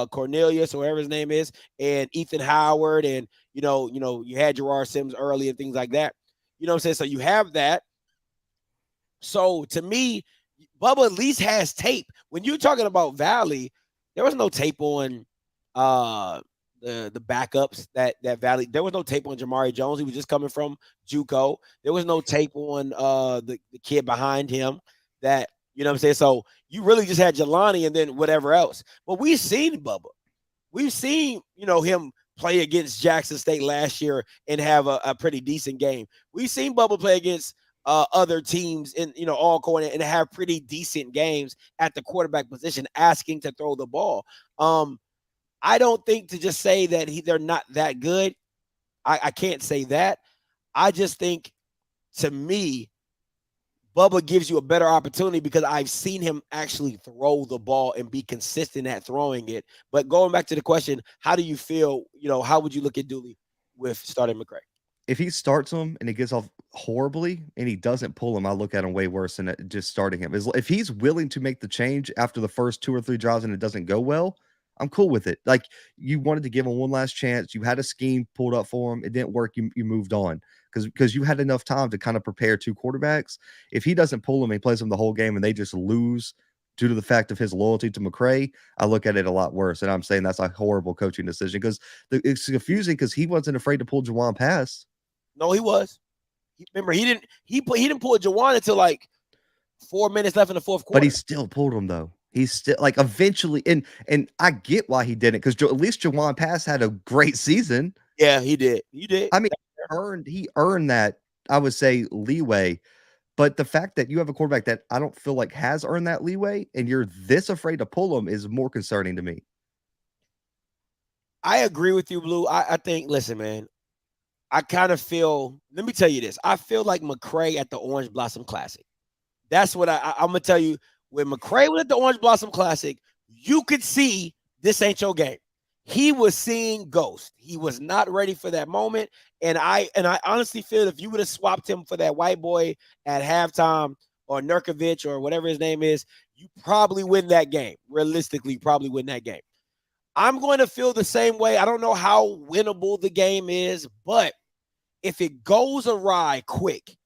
Cornelius, or whatever his name is, and Ethan Howard, and you had Gerard Sims early and things like that. You know what I'm saying? So you have that. So to me, Bubba at least has tape. When you're talking about Valley, there was no tape on the backups that Valley. There was no tape on Jamari Jones. He was just coming from JUCO. There was no tape on the kid behind him that, you know what I'm saying? So you really just had Jelani and then whatever else. But we've seen Bubba. We've seen, him play against Jackson State last year and have a pretty decent game. We've seen Bubba play against other teams in, all corner and have pretty decent games at the quarterback position, asking to throw the ball. I don't think to just say that they're not that good. I can't say that. I just think, to me, Bubba gives you a better opportunity because I've seen him actually throw the ball and be consistent at throwing it. But going back to the question, how do you feel, how would you look at Dooley with starting McCray? If he starts him and he gets off horribly and he doesn't pull him, I look at him way worse than just starting him. If he's willing to make the change after the first 2 or 3 drives and it doesn't go well, I'm cool with it. Like, you wanted to give him one last chance. You had a scheme pulled up for him. It didn't work. You moved on because you had enough time to kind of prepare 2 quarterbacks. If he doesn't pull him and he plays him the whole game and they just lose due to the fact of his loyalty to McCray, I look at it a lot worse. And I'm saying that's a horrible coaching decision because it's confusing because he wasn't afraid to pull Jawan pass. No, he was. Remember, he didn't pull Jawan until like 4 minutes left in the fourth quarter. But he still pulled him though. He's still like eventually, and I get why he didn't, because at least Jawan Pass had a great season. Yeah, he did. You did. I mean, he earned that, I would say, leeway. But the fact that you have a quarterback that I don't feel like has earned that leeway, and you're this afraid to pull him, is more concerning to me. I agree with you, Blue. I think, listen, man, I kind of feel. Let me tell you this. I feel like McCray at the Orange Blossom Classic. That's what I'm gonna tell you. When McCray was at the Orange Blossom Classic, you could see this ain't your game. He was seeing ghosts. He was not ready for that moment. And I honestly feel if you would have swapped him for that white boy at halftime, or Nurkovic, or whatever his name is, you probably win that game. Realistically, probably win that game. I'm going to feel the same way. I don't know how winnable the game is, but if it goes awry quick,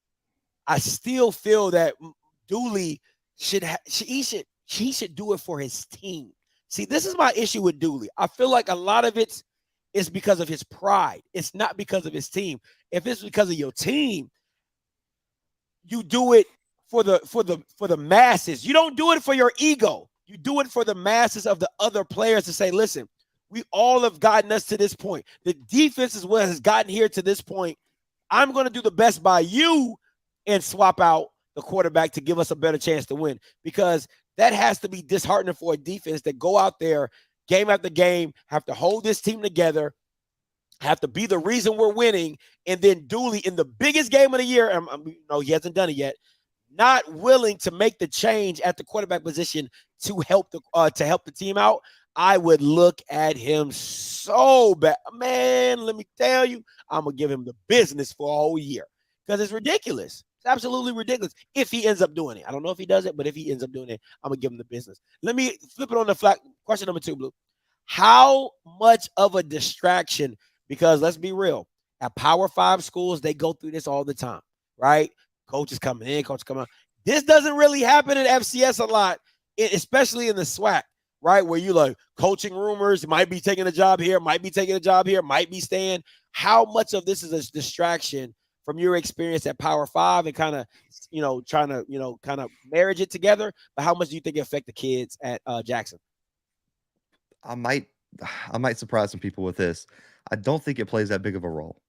I still feel that Dooley he should do it for his team. See, this is my issue with Dooley. I feel like a lot of it is because of his pride. It's not because of his team. If it's because of your team, you do it for the masses. You don't do it for your ego. You do it for the masses of the other players to say, listen, we all have gotten us to this point. The defense is what has gotten here to this point. I'm going to do the best by you and swap out the quarterback to give us a better chance to win, because that has to be disheartening for a defense that go out there game after game, have to hold this team together, have to be the reason we're winning, and then Dooley in the biggest game of the year, he hasn't done it yet, not willing to make the change at the quarterback position to help the team out. I would look at him so bad. Man, let me tell you, I'm going to give him the business for a whole year because it's ridiculous. It's absolutely ridiculous if he ends up doing it. I don't know if he does it, but if he ends up doing it, I'm going to give him the business. Let me flip it on the flat. Question number 2, Blue. How much of a distraction, because let's be real, at Power 5 schools, they go through this all the time, right? Coaches coming in, coaches coming out. This doesn't really happen in FCS a lot, especially in the SWAC, right? Where you like coaching rumors, might be taking a job here, might be taking a job here, might be staying. How much of this is a distraction from your experience at Power 5 and kind of, trying to, kind of marriage it together? But how much do you think it affect the kids at Jackson? I might surprise some people with this. I don't think it plays that big of a role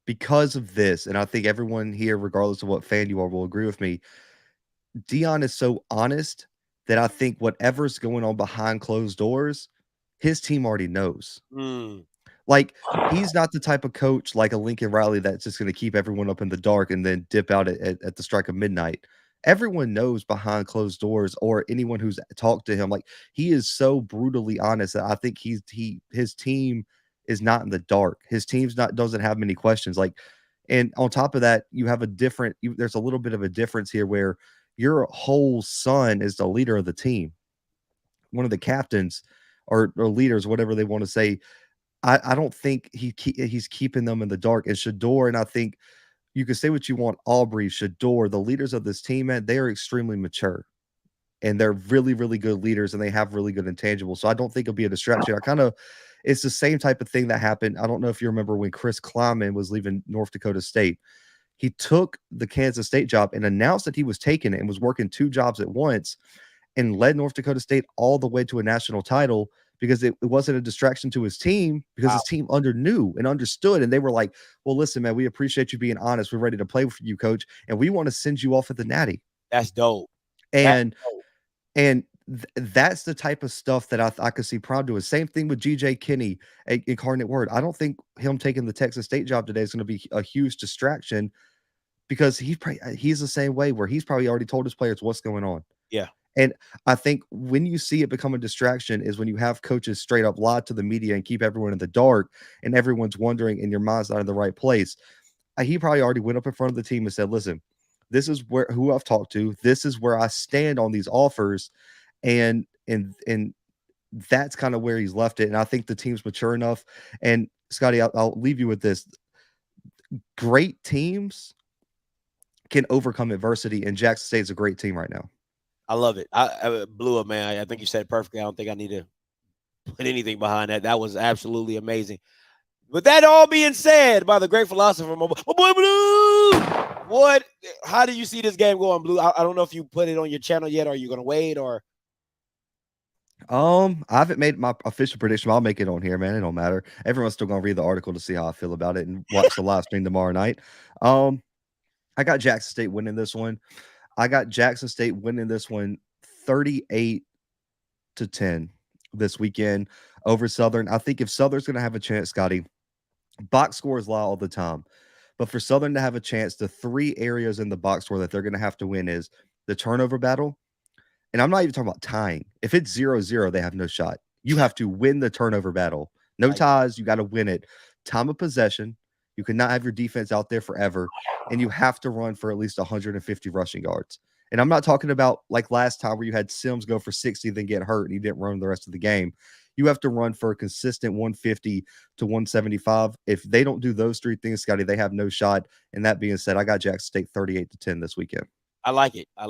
because of this. And I think everyone here, regardless of what fan you are, will agree with me. Dion is so honest that I think whatever's going on behind closed doors, his team already knows. Like, he's not the type of coach like a Lincoln Riley that's just going to keep everyone up in the dark and then dip out at the strike of midnight. Everyone knows behind closed doors, or anyone who's talked to him. Like, he is so brutally honest that I think his team is not in the dark. His team's doesn't have many questions. Like, and on top of that, you have there's a little bit of a difference here where your whole son is the leader of the team, one of the captains or leaders, whatever they want to say. I don't think he's keeping them in the dark. And Shador, and I think you can say what you want, Aubrey, Shador, the leaders of this team, man, they are extremely mature. And they're really, really good leaders, and they have really good intangibles. So I don't think it'll be a distraction. It's the same type of thing that happened. I don't know if you remember when Chris Kleiman was leaving North Dakota State. He took the Kansas State job and announced that he was taking it and was working 2 jobs at once and led North Dakota State all the way to a national title because it wasn't a distraction to his team, because his team knew and understood. And they were like, well, listen, man, we appreciate you being honest. We're ready to play for you, coach. And we want to send you off at the Natty. That's dope. And that's the type of stuff that I could see Prime doing. Same thing with GJ Kinney, Incarnate Word. I don't think him taking the Texas State job today is going to be a huge distraction, because he's the same way, where he's probably already told his players what's going on. Yeah. And I think when you see it become a distraction is when you have coaches straight up lie to the media and keep everyone in the dark, and everyone's wondering and your mind's not in the right place. He probably already went up in front of the team and said, listen, this is who I've talked to. This is where I stand on these offers. And that's kind of where he's left it. And I think the team's mature enough. And Scotty, I'll leave you with this. Great teams can overcome adversity, and Jackson State is a great team right now. I love it. I blew up, man. I think you said it perfectly. I don't think I need to put anything behind that. That was absolutely amazing. With that all being said, by the great philosopher, my boy Blue, how do you see this game going, Blue? I don't know if you put it on your channel yet, or are you going to wait, or? I haven't made my official prediction, but I'll make it on here, man. It don't matter. Everyone's still going to read the article to see how I feel about it and watch the live stream tomorrow night. I got Jackson State winning this one. I got Jackson State winning this one 38-10 this weekend over Southern. I think if Southern's going to have a chance, Scotty, box scores lie all the time. But for Southern to have a chance, the 3 areas in the box score that they're going to have to win is the turnover battle. And I'm not even talking about tying. If it's 0-0, they have no shot. You have to win the turnover battle. No ties. You got to win it. Time of possession. You cannot have your defense out there forever. And you have to run for at least 150 rushing yards. And I'm not talking about like last time where you had Sims go for 60, then get hurt, and he didn't run the rest of the game. You have to run for a consistent 150 to 175. If they don't do those 3 things, Scotty, they have no shot. And that being said, I got Jackson State 38-10 this weekend. I like it. I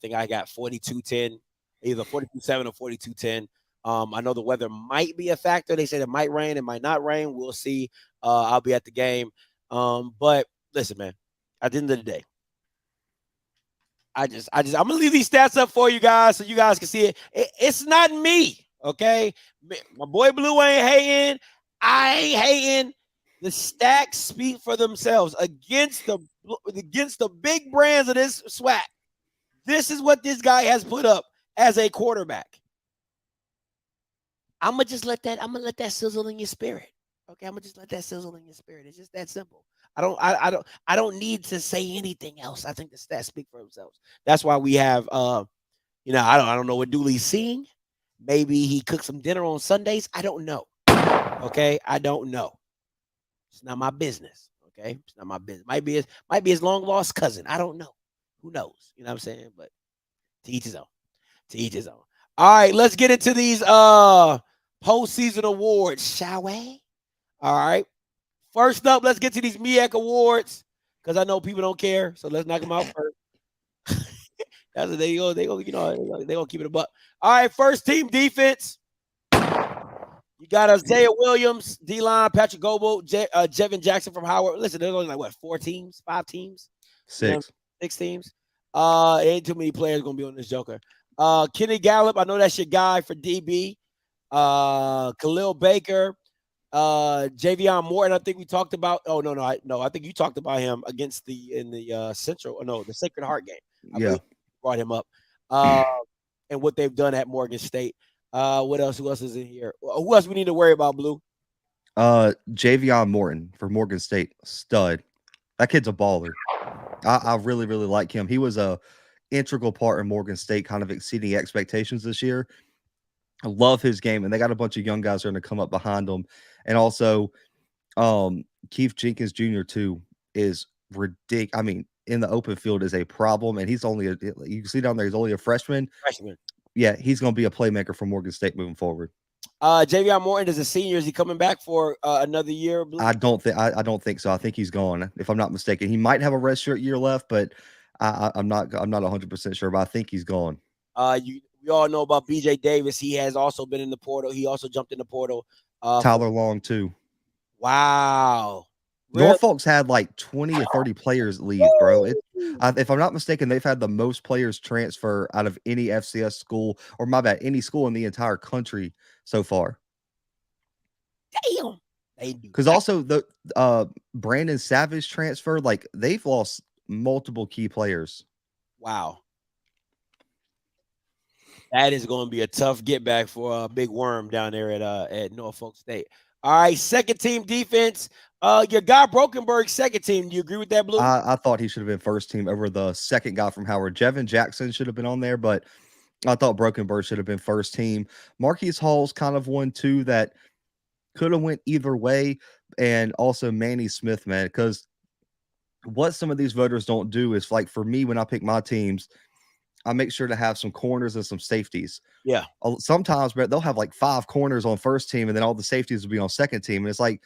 think I got 42-10, either 42-7 or 42-10. I know the weather might be a factor. They said it might rain, it might not rain. We'll see. I'll be at the game. But listen, man, at the end of the day, I'm gonna leave these stats up for you guys so you guys can see it. It's not me, okay? My boy Blue ain't hating. I ain't hating. The stats speak for themselves against the big brands of this SWAC. This is what this guy has put up as a quarterback. I'm gonna let that sizzle in your spirit. Okay, I'm gonna just let that sizzle in your spirit. It's just that simple. I don't need to say anything else. I think the stats speak for themselves. That's why we have I don't know what Dooley's seeing. Maybe he cooked some dinner on Sundays. I don't know. Okay, I don't know. It's not my business. Okay, it's not my business. Might be his long lost cousin. I don't know. Who knows? You know what I'm saying? But to each his own. To each his own. All right, let's get into these postseason awards, shall we? All right. First up, let's get to these MEAC awards, because I know people don't care. So let's knock them out first. That's what they go. They're gonna keep it a buck. All right, first team defense. You got Isaiah Williams, D-line, Patrick Goble, Jevin Jackson from Howard. Listen, there's only like 4 teams, 5 teams, 6 teams. Ain't too many players gonna be on this joker. Kenny Gallup, I know that's your guy for DB. Khalil Baker, Javion Morton. I think we talked about. Oh no, I think you talked about him against the Sacred Heart game. I brought him up. And what they've done at Morgan State. What else? Who else is in here? Who else we need to worry about, Blue? Javion Morton for Morgan State, stud. That kid's a baller. I really, really like him. He was a integral part in Morgan State, kind of exceeding expectations this year. I love his game, and they got a bunch of young guys that are going to come up behind them. And also, Keith Jenkins Jr. too is ridiculous. I mean, in the open field is a problem, and he's only you can see down there he's only a freshman. Yeah, he's going to be a playmaker for Morgan State moving forward. Javion Morton is a senior. Is he coming back for another year? I don't think so. I think he's gone, if I'm not mistaken. He might have a redshirt year left, but I'm not 100% sure. But I think he's gone. We all know about BJ Davis. He has also been in the portal. He also jumped in the portal. Tyler Long too. Wow. Norfolk's had like 20 or 30 players leave, bro. If I'm not mistaken, they've had the most players transfer out of any FCS school, or my bad, any school in the entire country so far. Damn. Because also the Brandon Savage transfer, like they've lost multiple key players. Wow. That is going to be a tough get back for a big worm down there at Norfolk State. All right, second team defense. Your guy Brokenberg, second team. Do you agree with that, Blue? I thought he should have been first team over the second guy from Howard. Jevin Jackson should have been on there, but I thought Brokenberg should have been first team. Marquise Hall's kind of one too that could have went either way, and also Manny Smith, man, because what some of these voters don't do is, like, for me, when I pick my teams, I make sure to have some corners and some safeties. Yeah. Sometimes, but they'll have like 5 corners on first team, and then all the safeties will be on second team. And it's like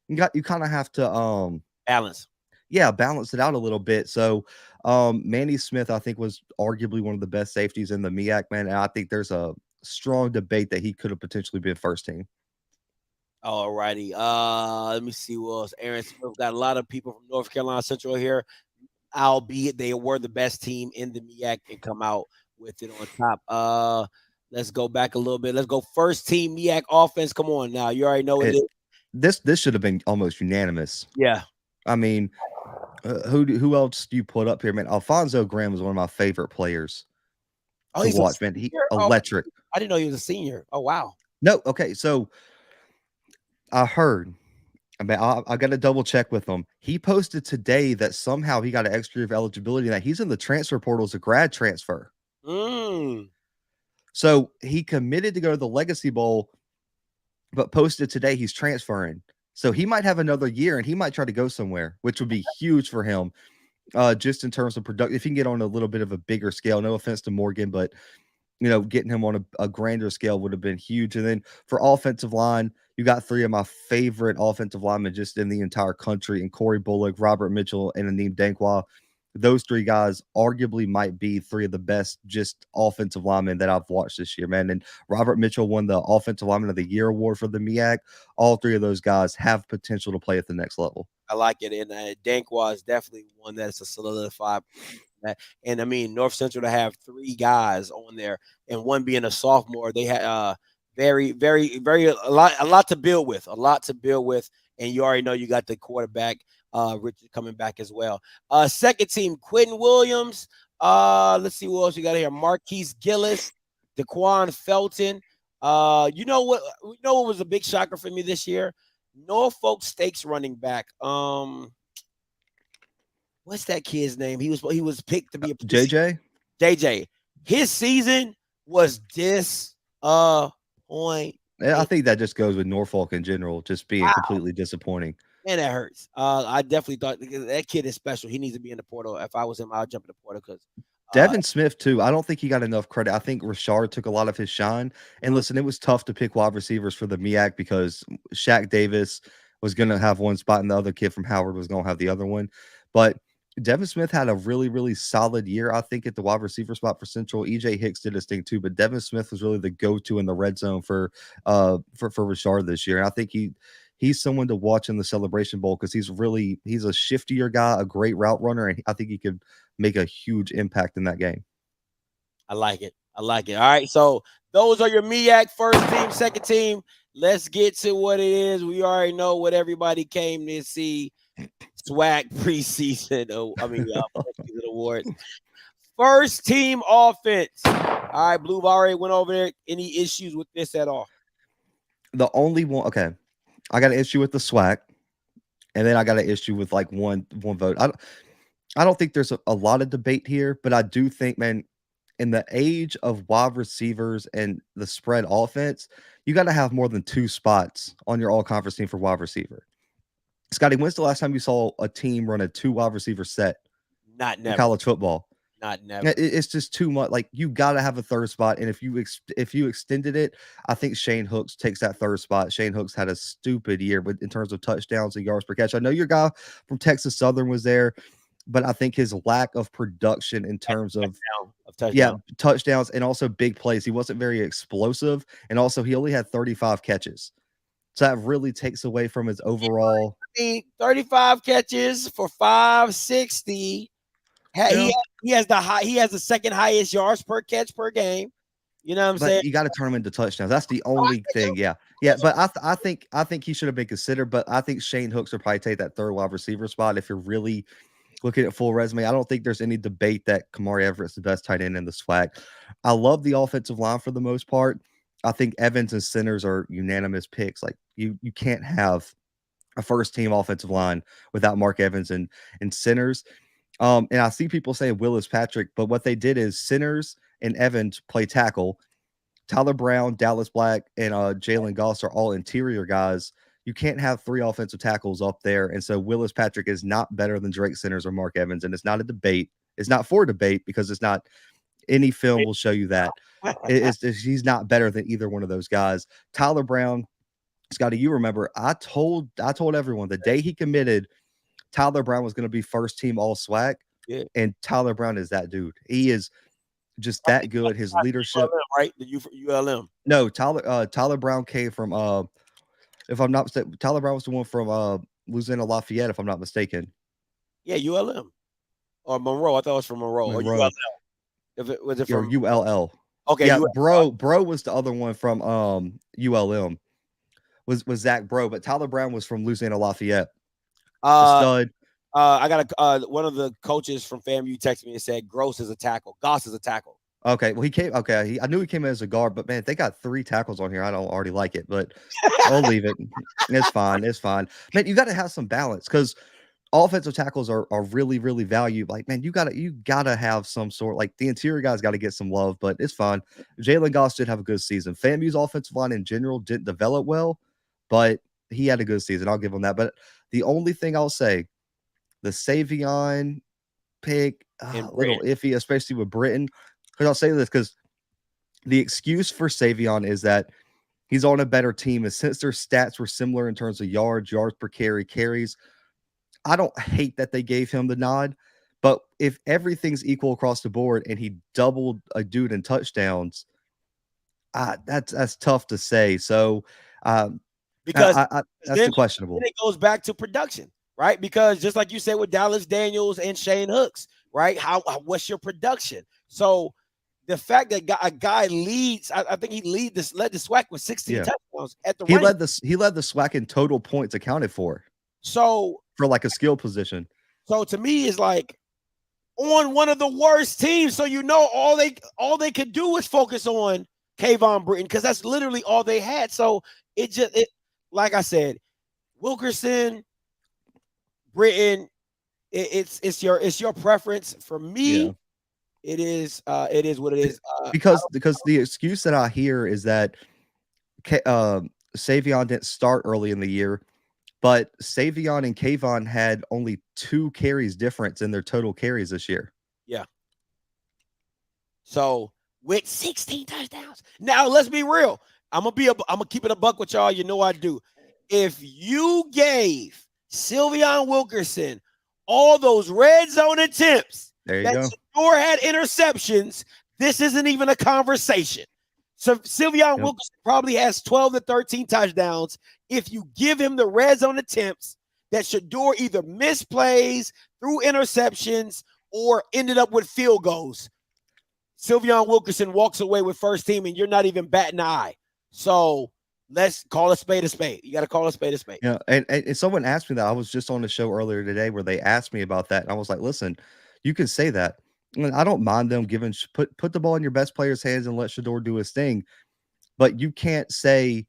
you kind of have to balance. Yeah, balance it out a little bit. So Manny Smith, I think, was arguably one of the best safeties in the MEAC, man. And I think there's a strong debate that he could have potentially been first team. All righty. Let me see what else. Aaron Smith got a lot of people from North Carolina Central here, albeit they were the best team in the MEAC and come out with it on top. Let's go back a little bit. Let's go first team MEAC offense. Come on now. You already know what it is. This should have been almost unanimous. Yeah. I mean, who else do you put up here, man? Alfonso Graham was one of my favorite players to watch, man. He electric. I didn't know he was a senior. Oh, wow. No, okay. So I heard, I mean, I got to double check with him. He posted today that somehow he got an extra year of eligibility, and that he's in the transfer portal as a grad transfer. So he committed to go to the Legacy Bowl, but posted today he's transferring. So he might have another year, and he might try to go somewhere, which would be huge for him, just in terms of production. If he can get on a little bit of a bigger scale, no offense to Morgan, but getting him on a grander scale would have been huge. And then for offensive line, you got 3 of my favorite offensive linemen just in the entire country, and Corey Bullock, Robert Mitchell, and Aneem Dankwa. Those 3 guys arguably might be 3 of the best just offensive linemen that I've watched this year, man. And Robert Mitchell won the Offensive Lineman of the Year award for the MEAC. All 3 of those guys have potential to play at the next level. I like it. And Dankwa is definitely one that's a solidified. And I mean, North Central to have 3 guys on there, and one being a sophomore, they had very, very, very a lot to build with. And you already know you got the quarterback, Richard, coming back as well. Second team, Quentin Williams. Let's see what else we got here. Marquise Gillis, Daquan Felton. You know what was a big shocker for me this year? Norfolk State's running back. What's that kid's name? He was picked to be a JJ. His season was disappointing. I think that just goes with Norfolk in general, just being completely disappointing. And that hurts. I definitely thought that kid is special. He needs to be in the portal. If I was him, I'd jump in the portal because Devin Smith, too. I don't think he got enough credit. I think Rashard took a lot of his shine. And listen, it was tough to pick wide receivers for the MEAC because Shaq Davis was going to have one spot and the other kid from Howard was going to have the other one. But Devin Smith had a really, really solid year, I think, at the wide receiver spot for Central. EJ Hicks did his thing too, but Devin Smith was really the go-to in the red zone for Rashard this year. And I think he's someone to watch in the Celebration Bowl because he's a shiftier guy, a great route runner, and I think he could make a huge impact in that game. I like it. All right, so those are your MEAC first team, second team. Let's get to what it is. We already know what everybody came to see. SWAC preseason, postseason awards. First team offense. All right, Blue already went over there. Any issues with this at all? The only one, okay. I got an issue with the SWAC, and then I got an issue with like one vote. I don't think there's a lot of debate here, but I do think, man, in the age of wide receivers and the spread offense, you got to have more than 2 spots on your all-conference team for wide receiver. Scotty, when's the last time you saw a team run a 2 wide receiver set? Not in never. college football. Not never. It's just too much. Like, you got to have a third spot, and if you extended it, I think Shane Hooks takes that third spot. Shane Hooks had a stupid year in terms of touchdowns and yards per catch. I know your guy from Texas Southern was there, but I think his lack of production in terms of touchdowns and also big plays, he wasn't very explosive, and also he only had 35 catches. So that really takes away from his overall. 35 catches for 560. He has the second highest yards per catch per game. You know what I'm saying? You got to turn him into touchdowns. That's the only thing. Yeah. But I think he should have been considered. But I think Shane Hooks would probably take that third wide receiver spot if you're really looking at full resume. I don't think there's any debate that Kamari Everett's the best tight end in the SWAC. I love the offensive line for the most part. I think Evans and Centers are unanimous picks. Like, you can't have a first team offensive line without Mark Evans and Centers. And I see people saying Willis Patrick, but what they did is Centers and Evans play tackle. Tyler Brown, Dallas Black, and Jalen Goss are all interior guys. You can't have 3 offensive tackles up there. And so Willis Patrick is not better than Drake Centers or Mark Evans. And it's not a debate. It's not for debate because it's not any film will show you that. He's not better than either one of those guys. Tyler Brown, Scotty, you remember, I told everyone the day he committed, Tyler Brown was going to be first team all SWAC. Yeah. And Tyler Brown is that dude. He is just that good. His leadership. ULM, right? The ULM. No, Tyler Brown came from if I'm not mistaken, Tyler Brown was the one from Louisiana Lafayette, if I'm not mistaken. Yeah, ULM. Or Monroe. I thought it was from Monroe. Or ULL. If it was it from ULL. Okay. Yeah, Bro was the other one from ULM. Was Zach Bro, but Tyler Brown was from Louisiana Lafayette. Stud. I got one of the coaches from FAMU texted me and said Goss is a tackle. Okay, well, he came. Okay, I knew he came in as a guard, but man, they got 3 tackles on here. I don't already like it, but I'll leave it. It's fine. Man, you got to have some balance because offensive tackles are really, really valued. Like, man, you gotta have some sort. Like, the interior guys got to get some love, but it's fine. Jalen Goss did have a good season. FAMU's offensive line in general didn't develop well, but he had a good season. I'll give him that. But the only thing I'll say, the Savion pick, a little iffy, especially with Britain. Because I'll say this, because the excuse for Savion is that he's on a better team. And since their stats were similar in terms of yards per carry, carries, I don't hate that they gave him the nod. But if everything's equal across the board and he doubled a dude in touchdowns, that's tough to say. So, because that's questionable. Then it goes back to production, right? Because just like you said with Dallas Daniels and Shane Hooks, right? What's your production? So the fact that a guy leads, I think he led the SWAC with 16 touchdowns at the. He led the SWAC in total points accounted for. So for like a skill position. So to me, it's like on one of the worst teams. So all they could do is focus on Kayvon Britton because that's literally all they had. So it like I said, Wilkerson, Britton, it's your preference. For me, it is what it is. Because the excuse that I hear is that Savion didn't start early in the year, but Savion and Kayvon had only 2 carries difference in their total carries this year. Yeah. So with 16 touchdowns. Now let's be real. I'm gonna keep it a buck with y'all. You know I do. If you gave Sylvion Wilkerson all those red zone attempts that Shador had interceptions, this isn't even a conversation. So Sylvion Wilkerson probably has 12 to 13 touchdowns. If you give him the red zone attempts that Shador either misplays through interceptions or ended up with field goals, Sylvion Wilkerson walks away with first team and you're not even batting an eye. So let's call a spade a spade. You got to call a spade a spade. Yeah, and someone asked me that. I was just on the show earlier today where they asked me about that, and I was like, listen, you can say that. I don't mind them giving put the ball in your best player's hands and let Shador do his thing, but you can't say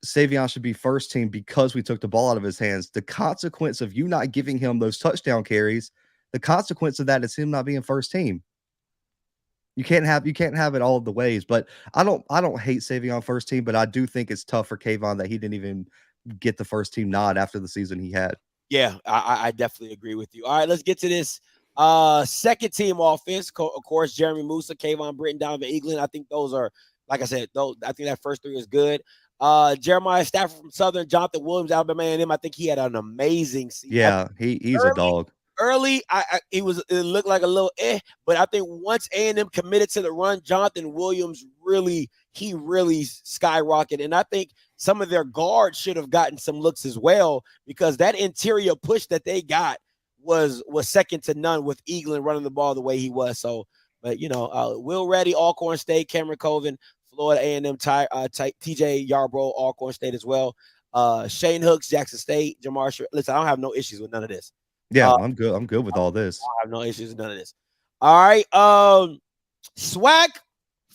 Savion should be first team because we took the ball out of his hands. The consequence of you not giving him those touchdown carries, the consequence of that is him not being first team. You can't have it all of the ways, but I don't hate Savion first team, but I do think it's tough for Kayvon that he didn't even get the first team nod after the season he had. Yeah, I definitely agree with you. All right, let's get to this Second team offense, of course, Jeremy Musa, Kayvon Britton, Donovan Eaglin. I think those are, like I said, I think that first three is good. Jeremiah Stafford from Southern, Jonathan Williams, Alabama A&M. I think he had an amazing season. Yeah, he's a dog. Early, it looked like a little but I think once A&M committed to the run, Jonathan Williams really skyrocketed. And I think some of their guards should have gotten some looks as well, because that interior push that they got was second to none with Eaglin running the ball the way he was. So, but Will Reddy, Alcorn State, Cameron Colvin, Florida A&M, TJ Yarbrough, Alcorn State as well. Shane Hooks, Jackson State, Jamar. Listen, I don't have no issues with none of this. Yeah, I'm good. I'm good with all this. I have no issues with none of this. All right. SWAC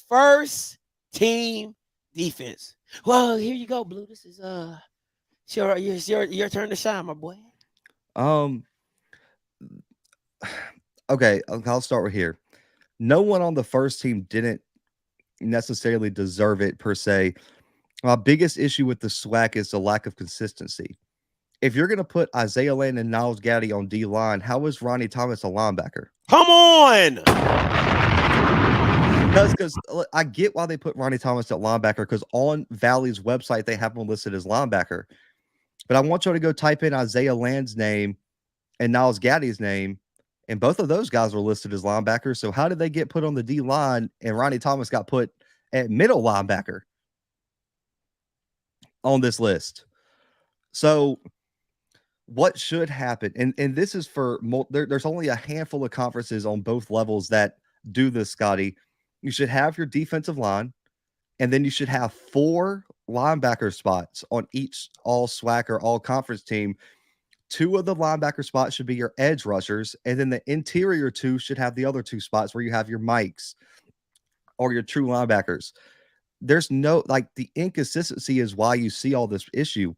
first team defense. Well, here you go, Blue. This is your turn to shine, my boy. Okay, I'll start with here. No one on the first team didn't necessarily deserve it per se. My biggest issue with the SWAC is the lack of consistency. If you're going to put Isaiah Land and Niles Gaddy on D-line, how is Ronnie Thomas a linebacker? Come on! Because I get why they put Ronnie Thomas at linebacker, because on Valley's website, they have him listed as linebacker. But I want you to go type in Isaiah Land's name and Niles Gaddy's name, and both of those guys were listed as linebackers. So how did they get put on the D-line and Ronnie Thomas got put at middle linebacker on this list? So what should happen, and this is for there's only a handful of conferences on both levels that do this, Scotty. You should have your defensive line, and then you should have 4 linebacker spots on each all SWAC or all conference team. 2 of the linebacker spots should be your edge rushers, and then the interior 2 should have the other 2 spots where you have your mics or your true linebackers. There's no, the inconsistency is why you see all this issue.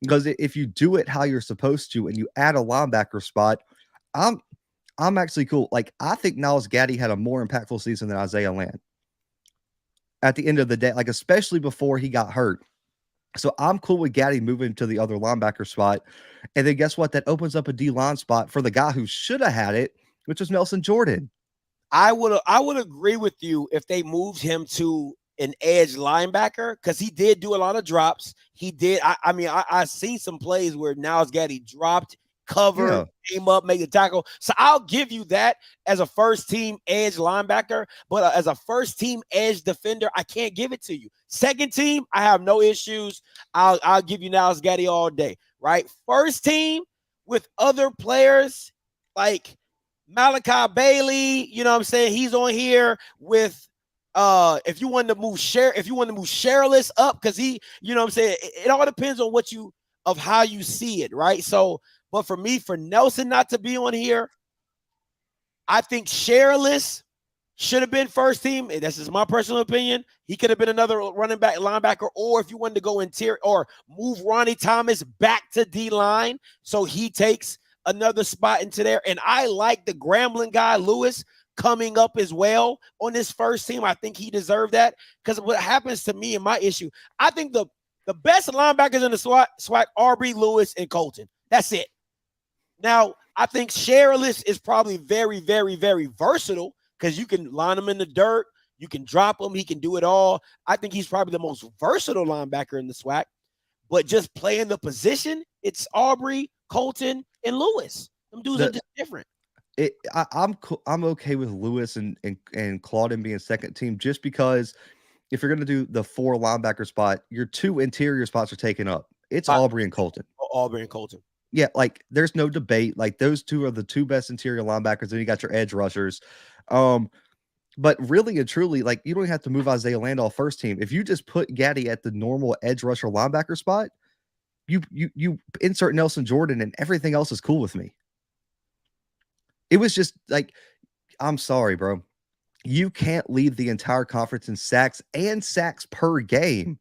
Because if you do it how you're supposed to and you add a linebacker spot, I'm actually cool. I think Niles Gaddy had a more impactful season than Isaiah Land at the end of the day, especially before he got hurt. So I'm cool with Gaddy moving to the other linebacker spot. And then guess what? That opens up a D-line spot for the guy who should have had it, which was Nelson Jordan. I would agree with you if they moved him to an edge linebacker, because he did do a lot of drops. He did. I seen some plays where Niles Gaddy dropped, covered, came up, made a tackle. So I'll give you that as a first team edge linebacker, but as a first team edge defender, I can't give it to you. Second team, I have no issues. I'll give you Niles Gaddy all day, right? First team with other players like Malachi Bailey, he's on here with if you wanted to move Sherrillis up, because he, it all depends on how you see it, right? So, but for me, for Nelson not to be on here, I think Sherrillis should have been first team. That's just my personal opinion. He could have been another running back, linebacker, or if you wanted to go interior or move Ronnie Thomas back to D-line so he takes another spot into there. And I like the Grambling guy, Lewis, coming up as well on this first team. I think he deserved that, because what happens to me and my issue, I think the best linebackers in the SWAC, Arbery, Lewis, and Colton. That's it. Now, I think Sherrillis is probably very, very, very versatile, because you can line him in the dirt, you can drop him, he can do it all. I think he's probably the most versatile linebacker in the SWAC, but just playing the position, it's Arbery, Colton, and Lewis. Them dudes are just different. I'm okay with Lewis and Claudin being second team, just because if you're going to do the 4 linebacker spot, your 2 interior spots are taken up. It's Arbery and Colton. Arbery and Colton. Yeah, there's no debate. Those 2 are the 2 best interior linebackers, and you got your edge rushers. But really and truly, you don't have to move Isaiah Land off first team. If you just put Gaddy at the normal edge rusher linebacker spot, you insert Nelson Jordan, and everything else is cool with me. It was just I'm sorry, bro. You can't lead the entire conference in sacks and sacks per game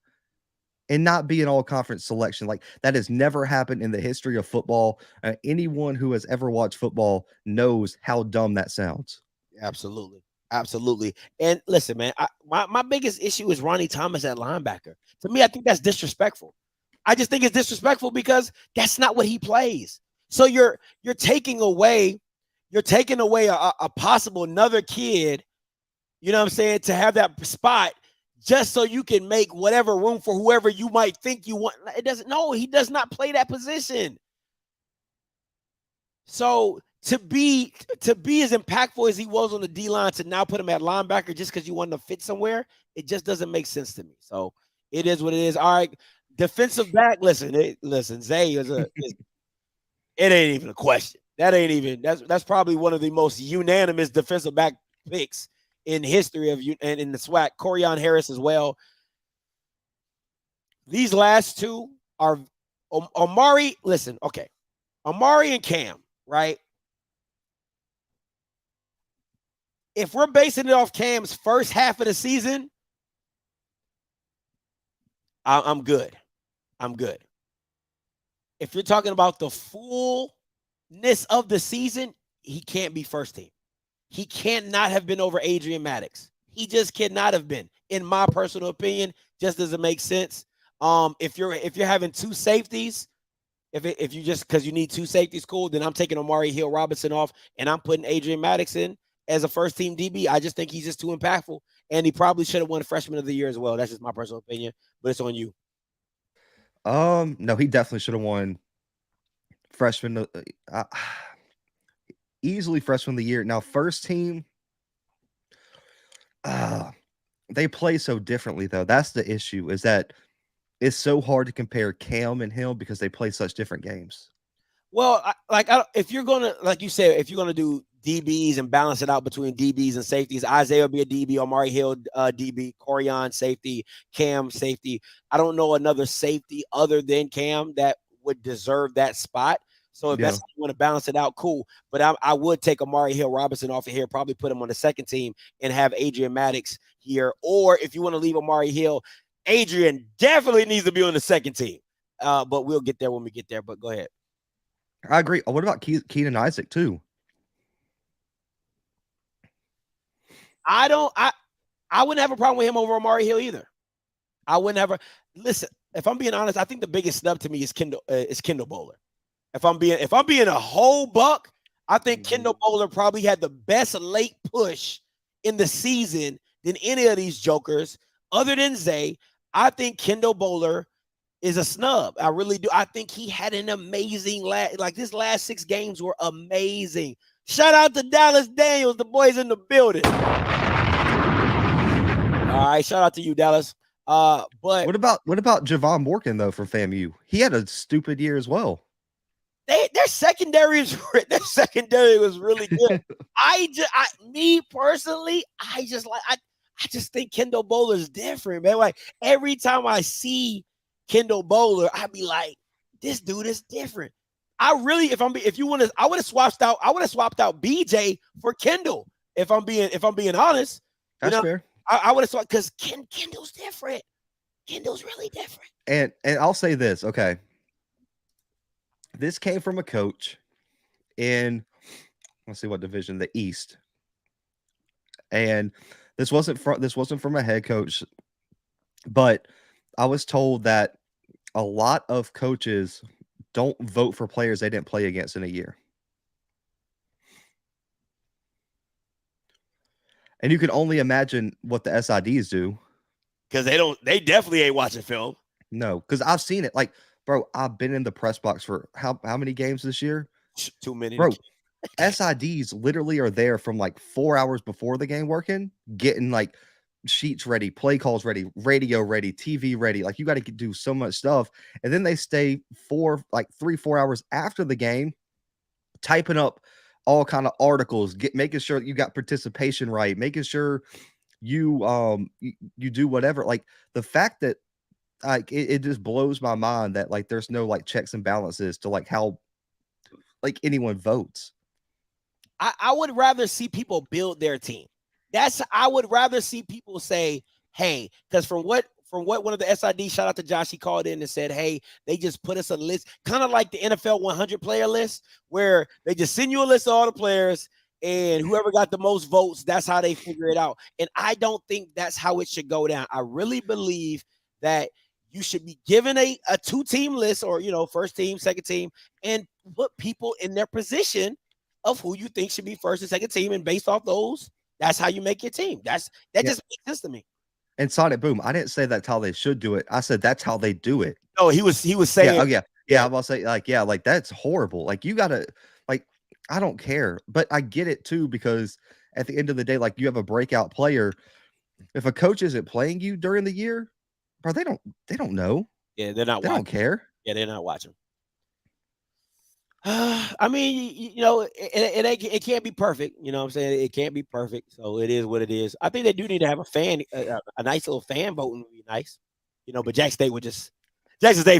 and not be an all-conference selection. That has never happened in the history of football. Anyone who has ever watched football knows how dumb that sounds. Absolutely. Absolutely. And listen, man, my biggest issue is Ronnie Thomas at linebacker. To me, I think that's disrespectful. I just think it's disrespectful because that's not what he plays. So you're taking away you're taking away a possible another kid, you know what I'm saying, to have that spot just so you can make whatever room for whoever you might think you want. It doesn't, no, he does not play that position. So to be as impactful as he was on the D-line to now put him at linebacker just because you want him to fit somewhere, it just doesn't make sense to me. So it is what it is. All right, defensive back, listen, Zay is it ain't even a question. That's probably one of the most unanimous defensive back picks in history of you and in the SWAC. Corian Harris as well. These last two are Amari. Listen, okay, Amari and Cam, right? If we're basing it off Cam's first half of the season, I'm good. I'm good. If you're talking about the fullness of the season, he can't be first team. He cannot have been over Adrian Maddox. He just cannot have been, in my personal opinion. Just doesn't make sense. If you're having two safeties, if you just because you need two safeties, cool. Then I'm taking Amari Hill Robinson off, and I'm putting Adrian Maddox in as a first team DB. I just think he's just too impactful, and he probably should have won Freshman of the Year as well. That's just my personal opinion, but it's on you. No, he definitely should have won Freshman. Easily Freshman of the Year. Now, first team, they play so differently, though. That's the issue, is that it's so hard to compare Cam and him because they play such different games. Well, if you're going to, like you said, if you're going to do DBs and balance it out between DBs and safeties, Isaiah will be a DB, Amari Hill DB, Corian safety, Cam safety. I don't know another safety other than Cam that would deserve that spot. So if that's how you want to balance it out, cool. But I would take Amari Hill Robinson off of here, probably put him on the second team and have Adrian Maddox here. Or if you want to leave Amari Hill, Adrian definitely needs to be on the second team. But we'll get there when we get there. But go ahead. I agree. What about Keenan Isaac too? I wouldn't have a problem with him over Amari Hill either. I wouldn't have listen. If I'm being honest, I think the biggest snub to me is Kendall Bowler. If I'm being a whole buck, I think Kendall Bowler probably had the best late push in the season than any of these jokers, other than Zay. I think Kendall Bowler is a snub. I really do. I think he had an amazing his last 6 games were amazing. Shout out to Dallas Daniels, the boys in the building. All right, shout out to you, Dallas. But what about Javon Morgan though for FAMU? He had a stupid year as well. Their secondary was really good. Me personally, I just think Kendall Bowler is different, man. Like every time I see Kendall Bowler, I'd be like, this dude is different. I would have swapped out BJ for Kendall. If I'm being honest. That's fair. I would have swapped because Kendall's different. Kendall's really different. And I'll say this, okay. This came from a coach in, let's see what division, the East. And this wasn't from a head coach, but I was told that a lot of coaches don't vote for players they didn't play against in a year. And you can only imagine what the SIDs do. Because they definitely ain't watching film. No, because I've seen it. Like, bro, I've been in the press box for how many games this year? Too many. Bro, SIDs literally are there from like 4 hours before the game working, getting like sheets ready, play calls ready, radio ready, TV ready. Like you got to do so much stuff. And then they stay 3-4 hours after the game, typing up all kind of articles, making sure you got participation right, making sure you do whatever. Like the fact that like it just blows my mind that like there's no like checks and balances to like how like anyone votes. I would rather see people build their team. I would rather see people say, hey, because from what one of the SID, shout out to Josh, he called in and said, hey, they just put us a list, kind of like the NFL 100 player list, where they just send you a list of all the players and whoever got the most votes, that's how they figure it out. And I don't think that's how it should go down. I really believe that you should be given a 2-team list or, first team, second team, and put people in their position of who you think should be first and second team, and based off those, that's how you make your team. That just makes sense to me. And Sonic Boom, I didn't say that's how they should do it. I said that's how they do it. No, he was saying, yeah. I'm about to say, like that's horrible. Like you gotta, like, I don't care, but I get it too, because at the end of the day, like, you have a breakout player. If a coach isn't playing you during the year, bro, they don't know. Yeah, they're not. They don't care. Yeah, they're not watching. I mean, it can't be perfect. You know what I'm saying? It can't be perfect. So it is what it is. I think they do need to have a nice little fan voting would be nice. But Jackson State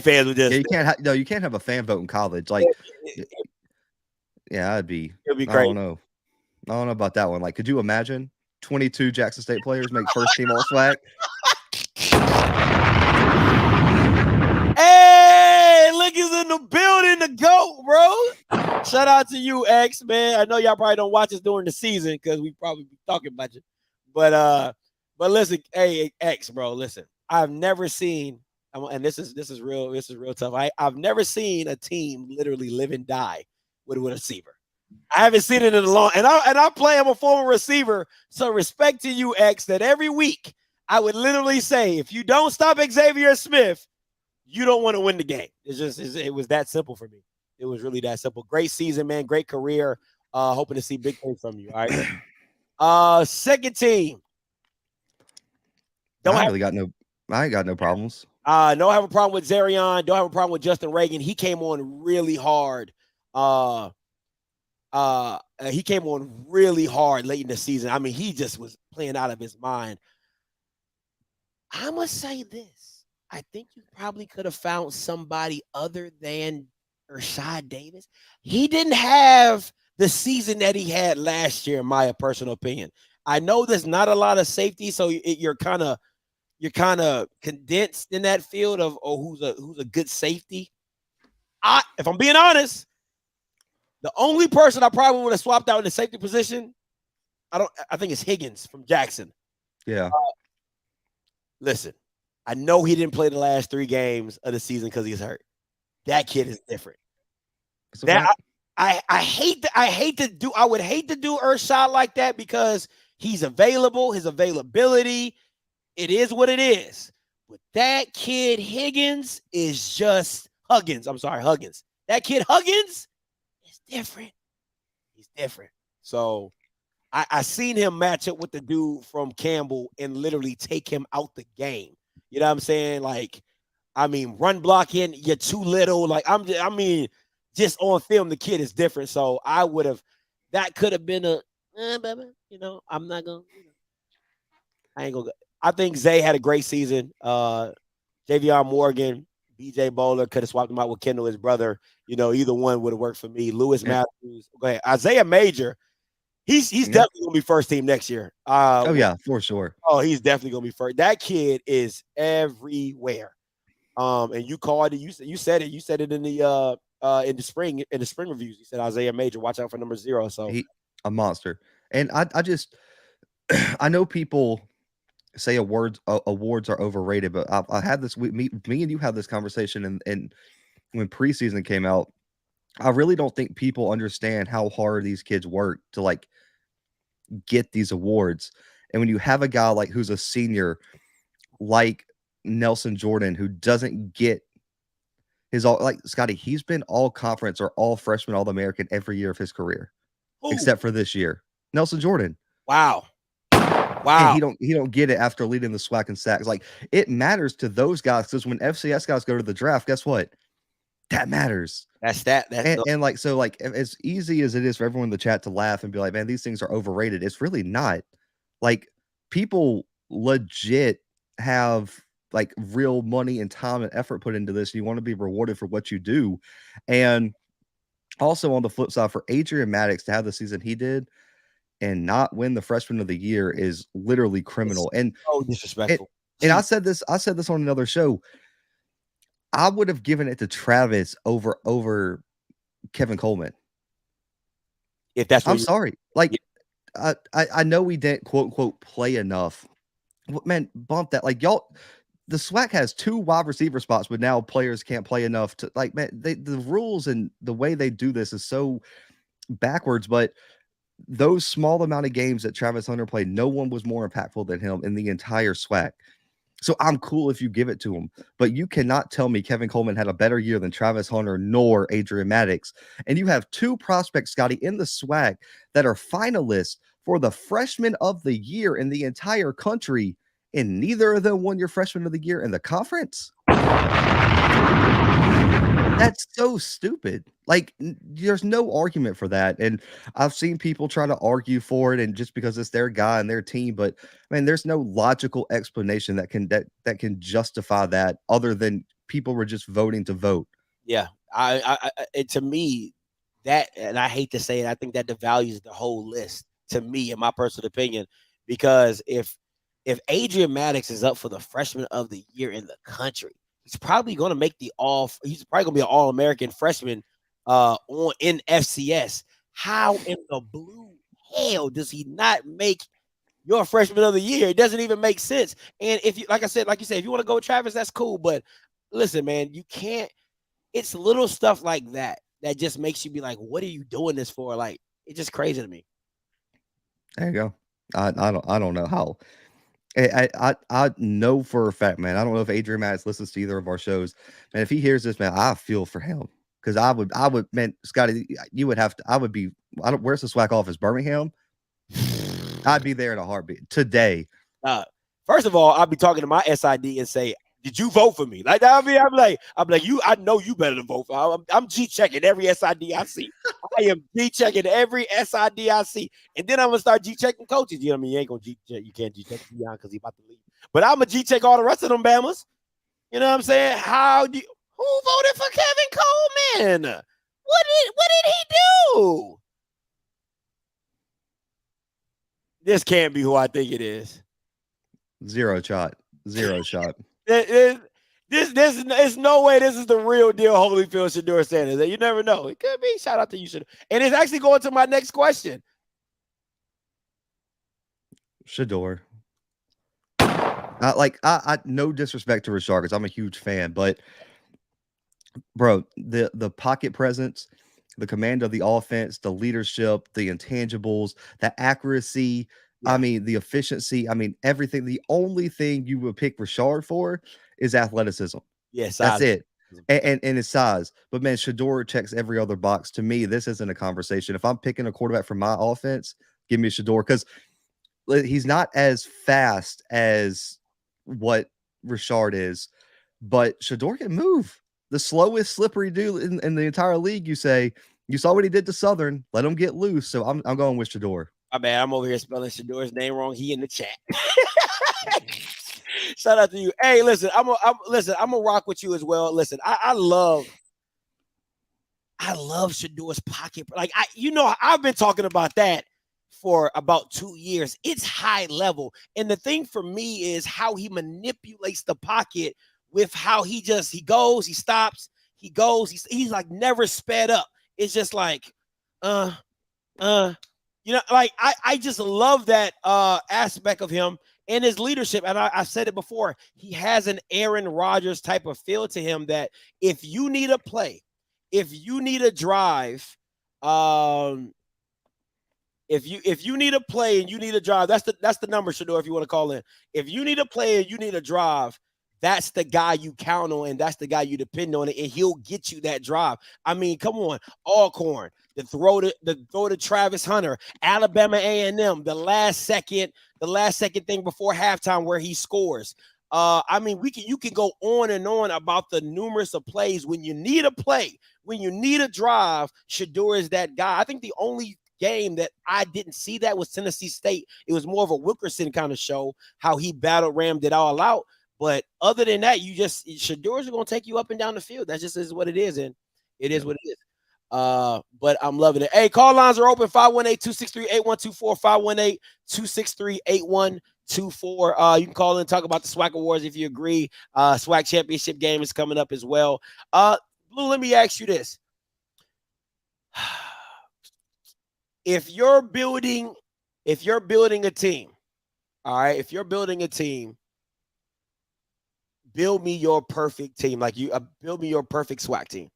fans would just. Yeah, you can't have a fan vote in college. Like, it'd be crazy. I don't know about that one. Like, could you imagine 22 Jackson State players make first team all SWAC? Hey, look, he's in the building, the GOAT, bro. Shout out to you, X, man. I know y'all probably don't watch us during the season because we probably be talking about you. But listen, hey, X, bro, listen. I've never seen, and this is real tough. I've never seen a team literally live and die with a receiver. I haven't seen it in a long, and I play. I'm a former receiver, so respect to you, X. That every week I would literally say, if you don't stop Xavier Smith, you don't want to win the game. It was that simple for me. It was really that simple. Great season, man. Great career. Hoping to see big things from you. All right. Second team. I ain't got no problems. Don't have a problem with Zarion. Don't have a problem with Justin Reagan. He came on really hard. He came on really hard late in the season. I mean, he just was playing out of his mind. I must say this. I think you probably could have found somebody other than Rashad Davis. He didn't have the season that he had last year, in my personal opinion. I know there's not a lot of safety, so you're kind of condensed in that field of who's a good safety. If I'm being honest, the only person I probably would have swapped out in the safety position, I think it's Higgins from Jackson. Yeah. Listen, I know he didn't play the last 3 games of the season because he's hurt. That kid is different. I would hate to do Urshot like that because he's available, his availability. It is what it is. But that kid Higgins is just Huggins. I'm sorry, Huggins. That kid Huggins is different. He's different. So I seen him match up with the dude from Campbell and literally take him out the game. You know what I'm saying? Like, I mean, run blocking, you're too little. Like, just on film, the kid is different. So that could have been I'm not going to, I ain't going to. I think Zay had a great season. Javion Morgan, BJ Bowler, could have swapped him out with Kendall, his brother. Either one would have worked for me. Lewis Matthews. Go ahead. Isaiah Major. He's definitely going to be first team next year. Yeah, for sure. Oh, he's definitely going to be first. That kid is everywhere. And you called it. You said it. You said it in the spring reviews. You said Isaiah Major, watch out for number 0. So He a monster. And I just I know people say awards are overrated, but I had this me and you had this conversation and when preseason came out. I really don't think people understand how hard these kids work to like get these awards. And when you have a guy like who's a senior like Nelson Jordan who doesn't get his all, like Scotty, he's been all conference or all freshman all American every year of his career. Ooh. Except for this year. Nelson Jordan. Wow. And he don't get it after leading the SWAC and sacks. Like, it matters to those guys because when FCS guys go to the draft, guess what? That matters. And like, so like, as easy as it is for everyone in the chat to laugh and be like, man, these things are overrated. It's really not. Like, people legit have like real money and time and effort put into this. You want to be rewarded for what you do. And also on the flip side, for Adrian Maddox to have the season he did and not win the freshman of the year is literally criminal. And so disrespectful. And I said this on another show. I would have given it to Travis over Kevin Coleman. If that's what I'm sorry. Like, yeah. I know we didn't quote unquote play enough. Man, bump that. Like, y'all, the SWAC has 2 wide receiver spots, but now players can't play enough to, like, man, the rules and the way they do this is so backwards, but those small amount of games that Travis Hunter played, no one was more impactful than him in the entire SWAC. So I'm cool if you give it to him, but you cannot tell me Kevin Coleman had a better year than Travis Hunter nor Adrian Maddox. And you have two prospects, Scotty, in the SWAC that are finalists for the Freshman of the Year in the entire country, and neither of them won your Freshman of the Year in the conference. That's so stupid. Like, there's no argument for that. And I've seen people try to argue for it, and just because it's their guy and their team, but man, there's no logical explanation that can justify that other than people were just voting to vote. Yeah, to me, that, and I hate to say it, I think that devalues the whole list, to me, in my personal opinion, because if Adrian Maddox is up for the Freshman of the Year in the country, he's probably going to make he's probably going to be an All-American freshman in FCS. How in the blue hell does he not make your Freshman of the Year? It doesn't even make sense. And if you, like you said, if you want to go with Travis, that's cool. But listen, man, you can't. It's little stuff like that that just makes you be like, what are you doing this for? Like, it's just crazy to me. There you go. I don't know how. I know for a fact, man. I don't know if Adrian Maddox listens to either of our shows, man. If he hears this, man, I feel for him, because I would, man, Scotty, you would have to. I would be. Where's the SWAC office? Birmingham. I'd be there in a heartbeat today. First of all, I'll be talking to my SID and say, did you vote for me? Like, I'm like, you. I know you better than vote for. I'm G checking every SID I see. I am G checking every SID I see, and then I'm gonna start G checking coaches. You know what I mean? You ain't gonna G check. You can't G check Dion because he's about to leave. But I'm gonna G check all the rest of them Bamas. You know what I'm saying? Who voted for Kevin Coleman? What did he do? This can't be who I think it is. Zero shot. There's no way this is the real deal Holyfield Shedeur Sanders. You never know. It could be. Shout out to you, Shedeur. And it's actually going to my next question. Shedeur. I no disrespect to Rashard, because I'm a huge fan, but bro, the pocket presence, the command of the offense, the leadership, the intangibles, the accuracy, yeah. I mean, the efficiency, I mean, everything. The only thing you would pick Rashard for is athleticism. Yes, that's it. And his size. But man, Shedeur checks every other box. To me, this isn't a conversation. If I'm picking a quarterback for my offense, give me Shedeur, because he's not as fast as what Rashard is, but Shedeur can move. The slowest slippery dude in the entire league. You saw what he did to Southern. Let him get loose. So I'm going with Shedeur. My bad. I'm over here spelling Shedeur's name wrong. He in the chat. Shout out to you. Hey, listen, I'm gonna rock with you as well. Listen, I love Shedeur's pocket. Like, I've been talking about that for about 2 years. It's high level. And the thing for me is how he manipulates the pocket with how he goes, he stops, he goes, he's like never sped up. It's just like, like I just love that aspect of him and his leadership. And I said it before, he has an Aaron Rodgers type of feel to him, that if you need a play, if you need a drive, if you need a play and you need a drive, that's the number, Shedeur, if you want to call in. If you need a play and you need a drive, that's the guy you count on, and that's the guy you depend on, and he'll get you that drive. I mean, come on, Alcorn, the throw to Travis Hunter, Alabama A&M, the last second thing before halftime where he scores. I mean, you can go on and on about the numerous of plays. When you need a play, when you need a drive, Shedeur is that guy. I think the only game that I didn't see that was Tennessee State. It was more of a Wilkerson kind of show, how he battle rammed it all out. But other than that, Shedeur's going to take you up and down the field. That just is what it is, and it is what it is. But I'm loving it. Hey, call lines are open, 518-263-8124, 518-263-8124. You can call in and talk about the SWAC Awards if you agree. SWAC Championship game is coming up as well. Blue, let me ask you this. If you're building a team, all right, build me your perfect team. Like build me your perfect SWAC team.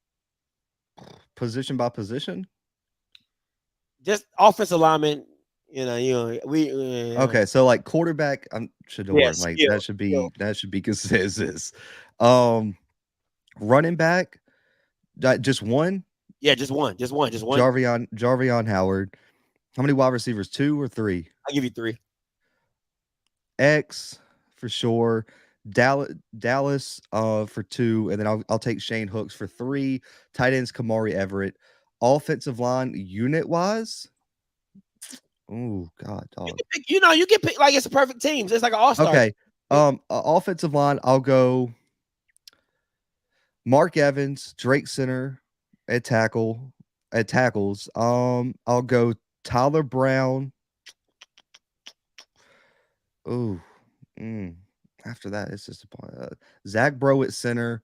Position by position? just offensive lineman. We Okay, so like quarterback, I'm Shador. Yeah, like skill, that should be consensus. Running back, just one. Yeah, just one. Jarvion Howard. How many wide receivers? 2 or 3? I'll give you 3. X for sure. Dallas for 2, and then I'll take Shane Hooks for 3. Tight ends Kamari Everett. Offensive line unit wise. Oh God, dog. You can pick like it's a perfect team. It's like an all-star. Okay. Offensive line, I'll go Mark Evans, Drake Center at tackles. I'll go Tyler Brown. Oh, after that, it's just Zach Bro at center,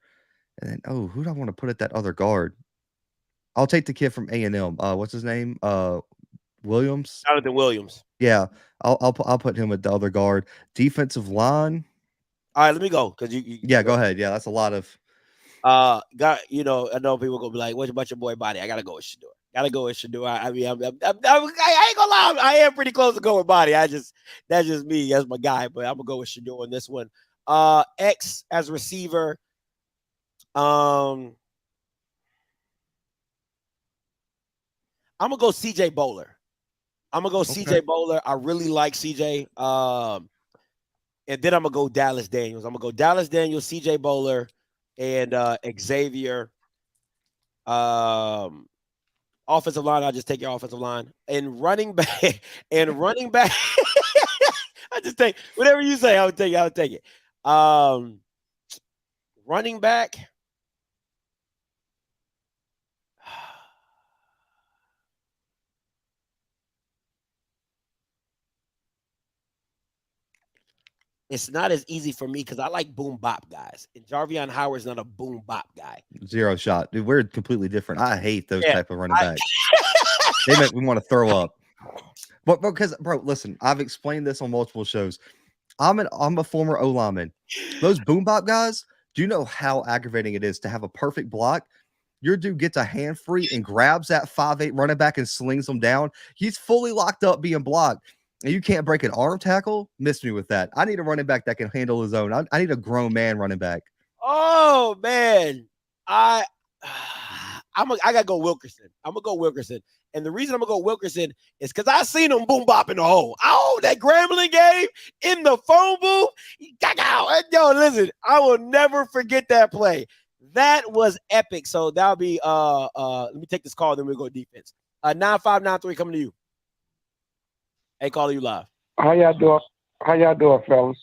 and then who do I want to put at that other guard? I'll take the kid from A&M. What's his name? Williams. Jonathan Williams. Yeah, I'll put him at the other guard. Defensive line. All right, let me go because you. Yeah, go ahead. Yeah, that's a lot of. I know people gonna be like, "What about your boy Body?" I gotta go with Shador. I mean, I ain't gonna lie, I am pretty close to going with Body. That's just me. That's my guy. But I'm gonna go with Shador in this one. X as receiver. I'm gonna go CJ Bowler. CJ Bowler. I really like CJ. And then I'm gonna go Dallas Daniels. CJ Bowler, and Xavier. Offensive line, I'll just take your offensive line. And running back. I just take whatever you say, I'll take it. Running back. It's not as easy for me because I like boom bop guys. And Jarvion Howard's not a boom bop guy. Zero shot. Dude, we're completely different. I hate those type of running backs. They make me want to throw up. But because, bro, listen, I've explained this on multiple shows. I'm a former O lineman. Those boom bop guys, do you know how aggravating it is to have a perfect block? Your dude gets a hand free and grabs that 5'8" running back and slings him down. He's fully locked up being blocked. And you can't break an arm tackle? Miss me with that. I need a running back that can handle his own. I need a grown man running back. Oh, man. I gotta go Wilkerson. I'm gonna go Wilkerson. And the reason I'm gonna go Wilkerson is because I seen him boom bop in the hole. Oh, that Grambling game in the phone booth. Yo, listen, I will never forget that play. That was epic. So that'll be let me take this call, then we'll go defense. 9593 coming to you. Hey, caller, you live. How y'all doing, fellas?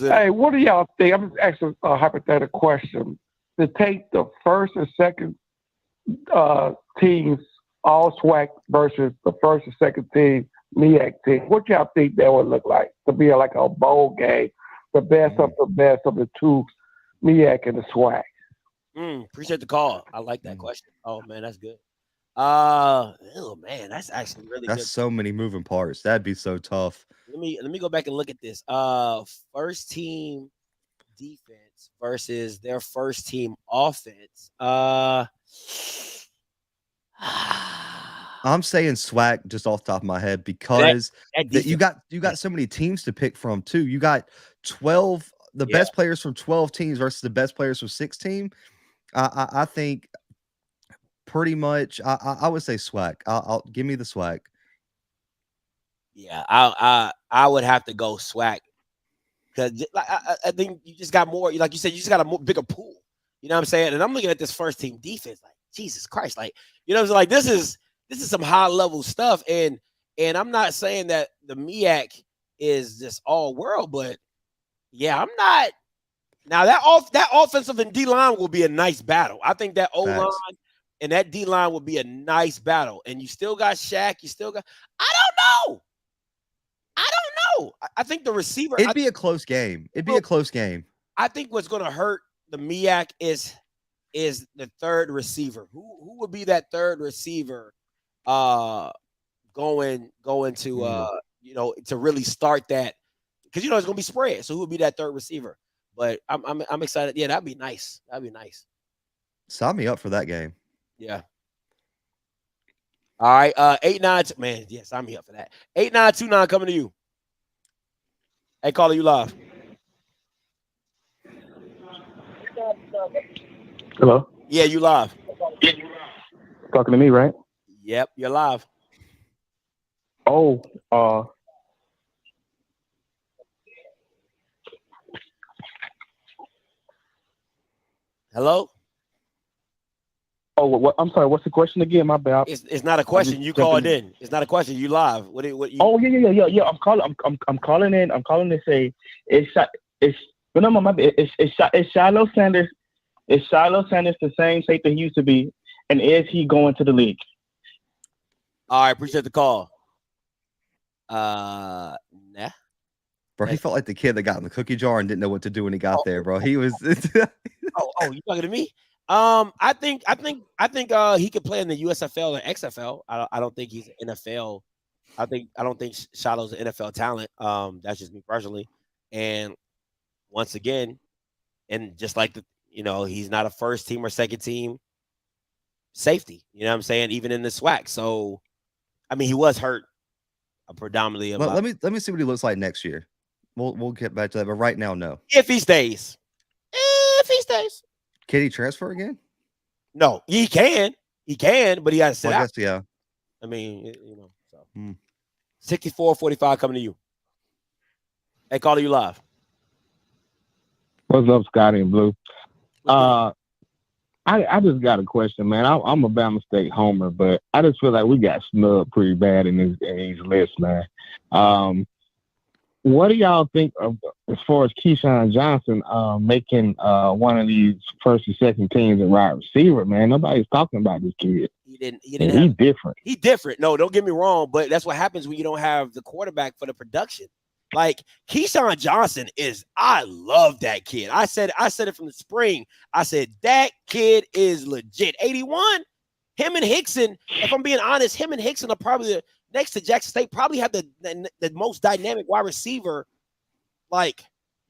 Hey, what do y'all think? I'm just asking a hypothetical question. To take the first and second teams all SWAC versus the first and second team MEAC team, what y'all think that would look like to be like a bowl game, the best of the two MEAC and the SWAC? Appreciate the call. I like that question. Oh man, that's good. Oh man, that's actually really good. So many moving parts. That'd be so tough. Let me go back and look at this. First team defense versus their first team offense. I'm saying SWAC just off the top of my head because you got so many teams to pick from too. You got 12 best players from 12 teams versus the best players from 16. I think pretty much I would say SWAC. I'll give me the SWAC. Yeah, I would have to go SWAC because I think you just got more. Like you said, you just got a bigger pool. You know what I'm saying? And I'm looking at this first team defense, like Jesus Christ, like like this is some high level stuff. And I'm not saying that the MEAC is just all world, but yeah, I'm not. Now that offensive and D line will be a nice battle. I think that O line and that D line will be a nice battle. And you still got Shaq. You still got. I don't know. I think the receiver. It'd be a close game. I think what's going to hurt the MEAC is the third receiver. Who would be that third receiver? Going to to really start that because it's going to be spread. So who would be that third receiver? But I'm excited. Yeah, that'd be nice. Sign me up for that game. Yeah. All right, 892. Man, yes, I'm here for that. 8929 coming to you. Hey, caller, you live. Hello. Yeah, you live. Talking to me, right? Yep, you're live. Oh, Hello? what? I'm sorry. What's the question again? My bad. It's not a question. You called in. It's not a question. You live. What you? Oh yeah. I'm calling. I'm calling in. I'm calling to say it's Shiloh Sanders. Is Shiloh Sanders the same safety he used to be, and is he going to the league? All right, appreciate the call. Nah. Bro, he felt like the kid that got in the cookie jar and didn't know what to do when he got there, bro. He was. oh, you talking to me? I think he could play in the USFL or XFL. I don't think he's an NFL. I don't think Shiloh's an NFL talent. That's just me personally. And once again, and just like he's not a first team or second team safety. You know what I'm saying? Even in the SWAC. So, I mean, he was hurt predominantly. Let me see what he looks like next year. We'll get back to that, but right now, no. If he stays. Can he transfer again? No, he can, but he got to sit out. I guess, yeah. I mean, so 64-45 coming to you. Hey, caller, you live. What's up, Scotty and Blue? I just got a question, man. I'm a Bama State homer, but I just feel like we got snubbed pretty bad in these lists, man. What do y'all think of as far as Keyshawn Johnson making one of these first and second teams at wide receiver, man? Nobody's talking about this kid. He's different. He's different. No, don't get me wrong, but that's what happens when you don't have the quarterback for the production. Like Keyshawn Johnson I love that kid. I said it from the spring. I said that kid is legit. 81. Him and Hickson, if I'm being honest, him and Hickson are probably next to Jackson State, probably have the most dynamic wide receiver. But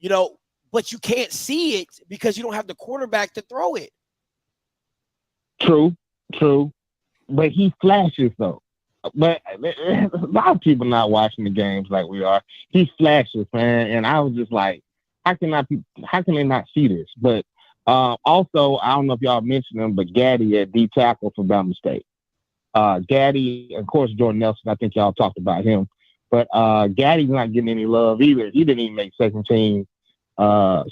you can't see it because you don't have the quarterback to throw it. True. But he flashes though. But a lot of people not watching the games like we are. He flashes, man, and I was just like, how can they not see this? But also, I don't know if y'all mentioned him, but Gaddy at D tackle for Bama State. Gaddy, of course, Jordan Nelson. I think y'all talked about him, but Gaddy's not getting any love either. He didn't even make second team all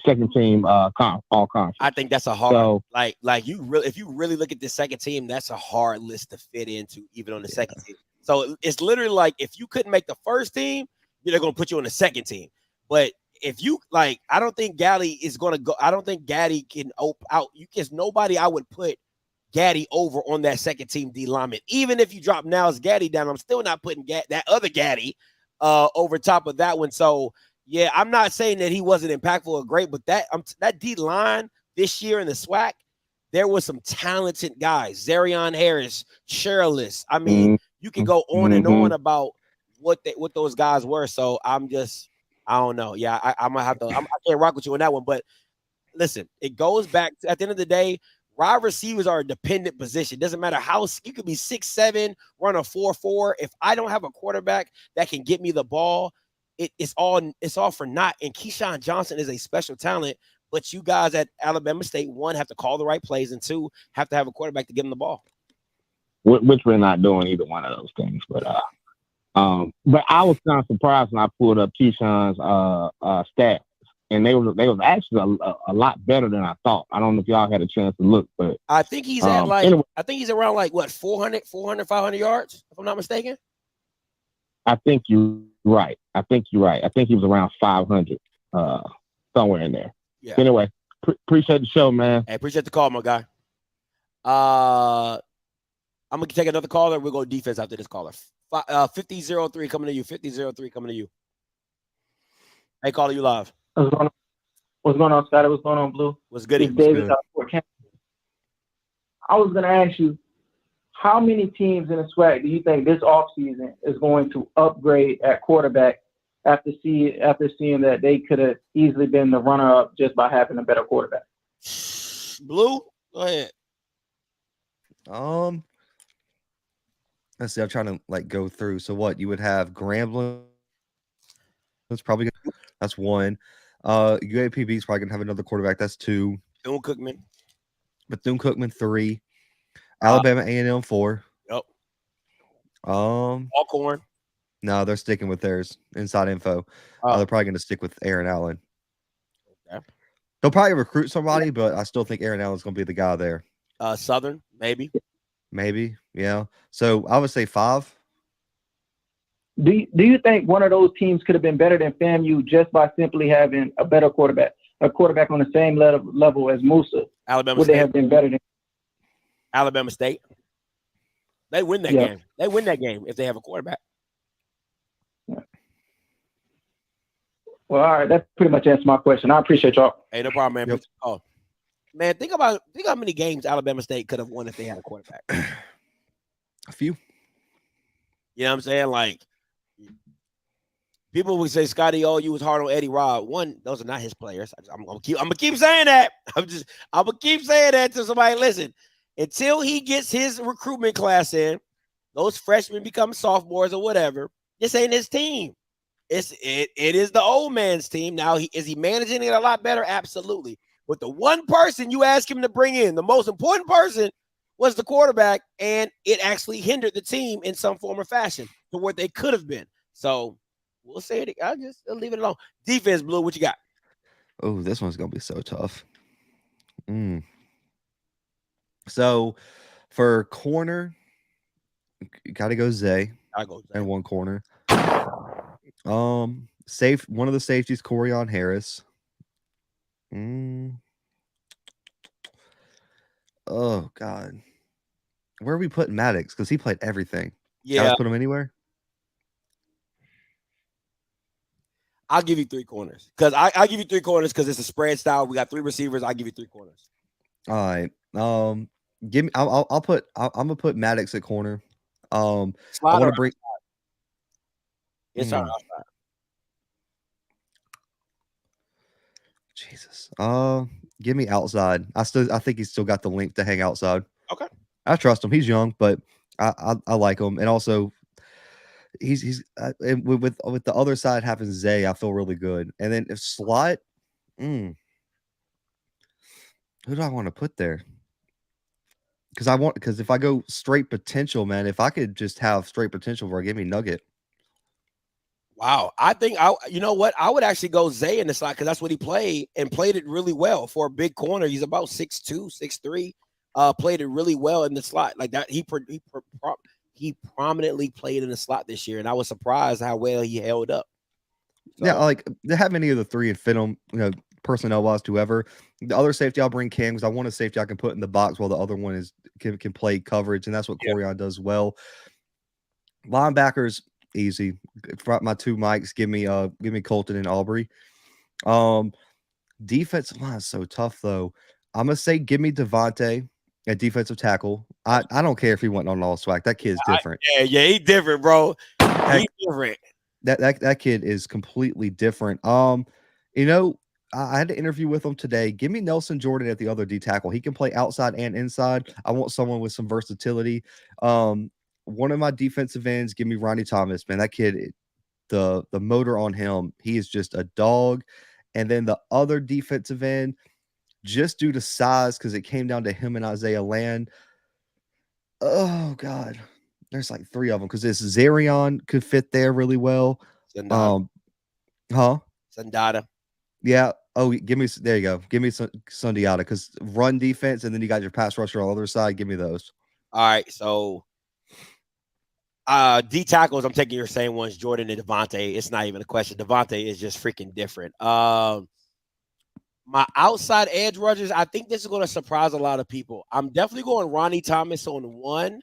conference. I think that's a hard if you really look at the second team, that's a hard list to fit into, even on the second team. So it's literally like if you couldn't make the first team, they're gonna put you on the second team. But if you I don't think Gaddy is gonna go. I don't think Gaddy can out. Because nobody I would put Gaddy over on that second team D lineman. Even if you drop Now's Gaddy down, I'm still not putting that other Gaddy over top of that one. So. Yeah, I'm not saying that he wasn't impactful or great, but that D line this year in the SWAC, there was some talented guys. Zarion Harris, Cherilus. I mean, you can go on and on about what those guys were. So I don't know. Yeah, I'm gonna have to. I can't rock with you on that one. But listen, it goes back to, at the end of the day, wide receivers are a dependent position. Doesn't matter how you could be 6'7", run a 4.4. If I don't have a quarterback that can get me the ball. It's all for naught. And Keyshawn Johnson is a special talent, but you guys at Alabama State, one, have to call the right plays, and two, have to have a quarterback to give them the ball. Which we're not doing either one of those things. But I was kind of surprised when I pulled up Keyshawn's stats, and they was actually a lot better than I thought. I don't know if y'all had a chance to look, but I think he's at anyway. I think he's around 400, 500 yards, if I'm not mistaken. I think you're right. I think he was around 500, somewhere in there. Yeah. Anyway, appreciate the show, man. Hey, appreciate the call, my guy. I'm gonna take another caller. We'll go defense after this caller. 5003 coming to you. 5003 coming to you. Hey, caller, you live. What's going on, Scotty? What's going on, Blue? What's good? It's David. I was gonna ask you, how many teams in the SWAC do you think this offseason is going to upgrade at quarterback after seeing that they could have easily been the runner-up just by having a better quarterback? Blue, go ahead. Let's see. I'm trying to like go through. So what you would have Grambling. That's probably that's one. UAPB is probably gonna have another quarterback. That's two. Bethune-Cookman. Bethune-Cookman 3. Alabama A&M 4. Yep. Alcorn. No, they're sticking with theirs. Inside info. They're probably going to stick with Aaron Allen. Okay. They'll probably recruit somebody, but I still think Aaron Allen's going to be the guy there. Southern, maybe. Maybe, yeah. So I would say 5. Do you think one of those teams could have been better than FAMU just by simply having a better quarterback, a quarterback on the same level as Musa? Alabama Would State. they have been better than Alabama State? They win that game. They win that game if they have a quarterback. Yeah. Well, all right. That pretty much answers my question. I appreciate y'all. Hey, no problem, man. Yep. Oh, man, think how many games Alabama State could have won if they had a quarterback. A few. You know what I'm saying? Like, people would say, Scotty, oh, you was hard on Eddie Robb. One, those are not his players. I'm gonna keep saying that. I'm gonna keep saying that to somebody. Listen, until he gets his recruitment class in, those freshmen become sophomores or whatever. This ain't his team. It is the old man's team. Now, is he managing it a lot better? Absolutely. But the one person you ask him to bring in, the most important person, was the quarterback, and it actually hindered the team in some form or fashion to what they could have been. So we'll say it. I'll leave it alone. Defense, Blue, what you got? Oh, this one's gonna be so tough. So for corner, you gotta go Zay. I go Zay. And one corner. One of the safeties, Corian Harris. Oh God. Where are we putting Maddox? Because he played everything. Yeah. Guys put him anywhere? I'll give you 3 corners. Because I give you 3 corners because it's a spread style. We got 3 receivers. I'll give you 3 corners. All right. Give me. I'm gonna put Maddox at corner. I want to bring. It's outside. Jesus. Give me outside. I think he's still got the length to hang outside. Okay. I trust him. He's young, but I like him, and also he's with the other side having Zay, I feel really good. And then if slot, who do I want to put there? Because if I go straight potential, man, if I could just have straight potential, give me Nugget. Wow. I think you know what? I would actually go Zay in the slot because that's what he played and played it really well for a big corner. He's about 6'2", 6'3". Played it really well in the slot like that. He prominently played in the slot this year, and I was surprised how well he held up. So, yeah, like they have any of the 3 and fit them, personnel wise, whoever. The other safety, I'll bring Cam because I want a safety I can put in the box while the other one can play coverage, and that's what Corian does well. Linebackers, easy. My 2 mics, give me Colton and Aubrey. Defensive line is so tough though. I'm gonna say give me Devontae at defensive tackle. I don't care if he went on all SWAC. That kid's different. Yeah, he's different, bro. He's different. That kid is completely different. I had to interview with him today. Give me Nelson Jordan at the other D tackle. He can play outside and inside. I want someone with some versatility. One of my defensive ends, give me Ronnie Thomas. Man, that kid, the motor on him, he is just a dog. And then the other defensive end, just due to size, because it came down to him and Isaiah Land. Oh God, there's like 3 of them because this Zarion could fit there really well. Sandata. Yeah. Oh, there you go. Give me some Sundiata because run defense, and then you got your pass rusher on the other side. Give me those. All right. So D tackles, I'm taking your same ones, Jordan and Devontae. It's not even a question. Devontae is just freaking different. My outside edge rushers, I think this is going to surprise a lot of people. I'm definitely going Ronnie Thomas on 1,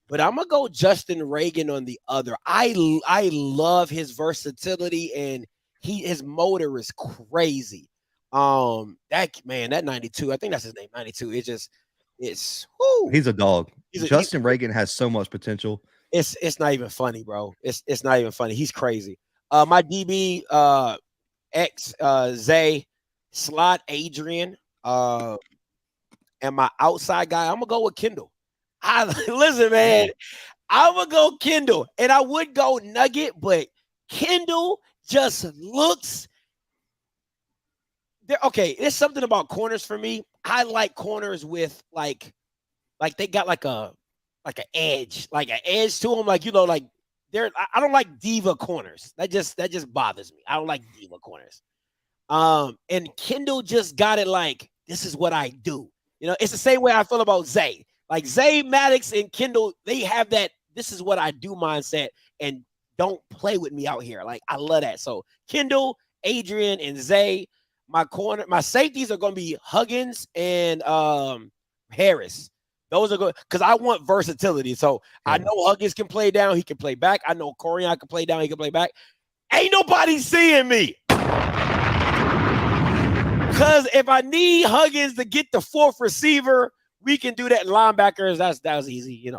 but I'm going to go Justin Reagan on the other. I love his versatility, and his motor is crazy. That 92, I think that's his name, 92. He's a dog. Justin Reagan has so much potential. It's not even funny, bro. It's not even funny. He's crazy. My DB Zay, slot Adrian, and my outside guy, I'm gonna go with Kendall. Listen, man, I would go Kendall, and I would go Nugget, but Kendall just looks there. Okay, there's something about corners for me. I like corners with like they got like an edge to them. Like, like I don't like diva corners. That just bothers me. I don't like diva corners. And Kendall just got it like, this is what I do. It's the same way I feel about Zay. Like Zay, Maddox, and Kendall, they have that this is what I do mindset, and don't play with me out here. Like, I love that. So Kendall, Adrian, and Zay. My safeties are going to be Huggins and Harris. Those are good because I want versatility. So I know Huggins can play down. He can play back. I know Corian can play down. He can play back. Ain't nobody seeing me. Because if I need Huggins to get the fourth receiver, we can do that. Linebackers, that was easy.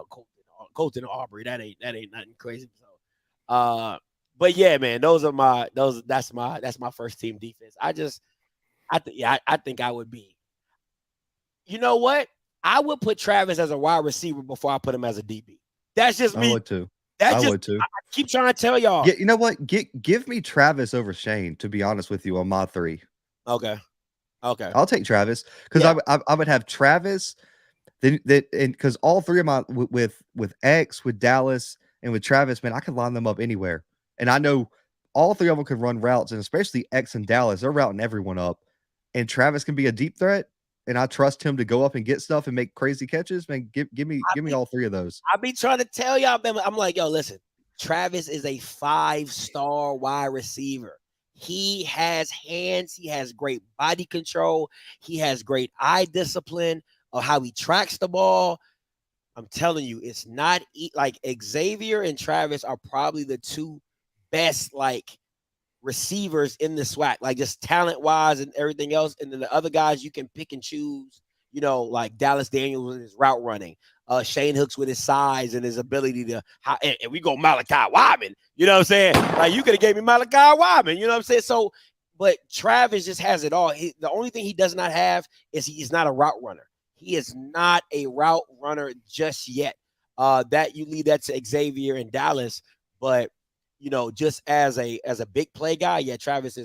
Colton or Aubrey. That ain't nothing crazy. So, but yeah, man, that's my first team defense. I think I would be. You know what? I would put Travis as a wide receiver before I put him as a DB. That's just me. I would too. I keep trying to tell y'all. You know what? Give me Travis over Shane, to be honest with you, on my 3. Okay. I'll take Travis because I would have Travis. Then because all 3 of my with X, with Dallas, and with Travis, man, I could line them up anywhere. And I know all 3 of them could run routes, and especially X and Dallas, they're routing everyone up. And Travis can be a deep threat, and I trust him to go up and get stuff and make crazy catches. Man, give me all 3 of those. I be trying to tell y'all, I'm like, yo, listen, Travis is a 5-star wide receiver. He has hands. He has great body control. He has great eye discipline of how he tracks the ball. I'm telling you, it's not like Xavier and Travis are probably the 2 best receivers in the SWAC, like just talent wise and everything else. And then the other guys you can pick and choose, like Dallas Daniels with his route running, Shane Hooks with his size and his ability to, and we go Malachi Wyman, you know what I'm saying? Like, you could have gave me Malachi Wyman, you know what I'm saying? So, but Travis just has it all. The only thing he does not have is he's not a route runner. He is not a route runner just yet. That you leave that to Xavier and Dallas, but just as a big play guy, yeah, Travis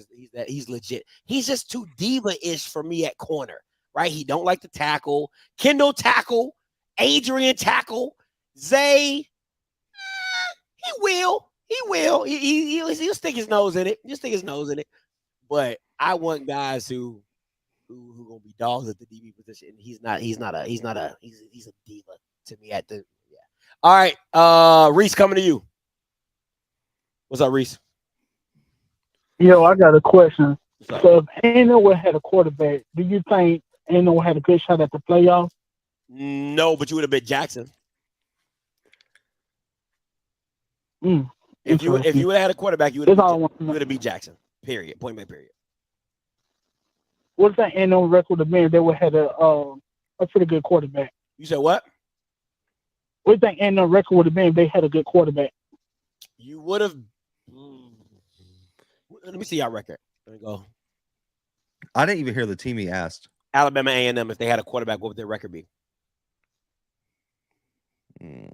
he's legit. He's just too diva-ish for me at corner, right? He don't like to tackle. Kendall tackle, Adrian tackle, Zay. He'll stick his nose in it. He'll stick his nose in it. But I want guys who gonna be dogs at the DB position. He's a diva to me at the All right, Reese, coming to you. What's up, Reese? Yo, I got a question. So if Andover had a quarterback, do you think Andover had a good shot at the playoffs? No, but you would have been Jackson. If you would have had a quarterback, you would have beat Jackson. Period. Point blank. Period. What's that Andover record have been? They would have had a pretty good quarterback. You said what? What do you think Andover record would have been if they had a good quarterback? You would have. Let me see your record. There we go. I didn't even hear the team he asked. Alabama A&M, if they had a quarterback, what would their record be? Let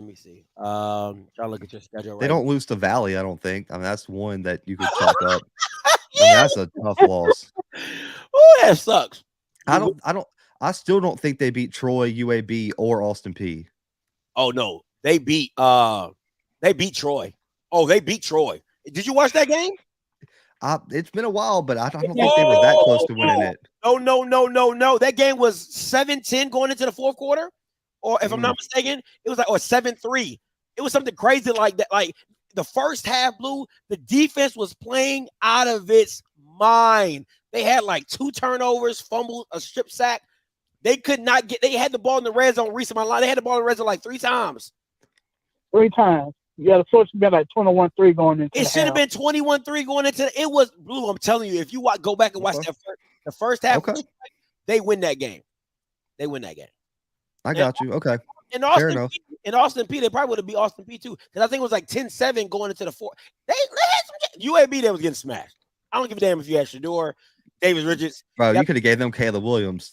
me see. Try to look at your schedule. They don't lose to Valley, I don't think. I mean, that's one that you could chalk up. I mean, that's a tough loss. Oh, that sucks. I still don't think they beat Troy, UAB, or Austin Peay. Oh no, they beat Troy. Oh, they beat Troy. Did you watch that game? It's been a while, but I don't think they were that close to winning it. No. That game was 7-10 going into the fourth quarter. Or if I'm not mistaken, it was 7-3. It was something crazy like that. Like the first half, Blue, the defense was playing out of its mind. They had 2 turnovers, fumble, a strip sack. They could not get. They had the ball in the red zone. Recent my line. They had the ball in the red zone 3 times. 3 times. Yeah, the first been 21-3 going into. It should have been 21-3 going into. It was Blue. I'm telling you, if you go back and watch the first half, they win that game. I got you. Okay. In Austin Peay, they probably would have beat Austin Peay too. Because I think it was 10-7 going into the fourth. They had some UAB that was getting smashed. I don't give a damn if you had Shador, Davis Richards. Bro, you could have gave them Caleb Williams.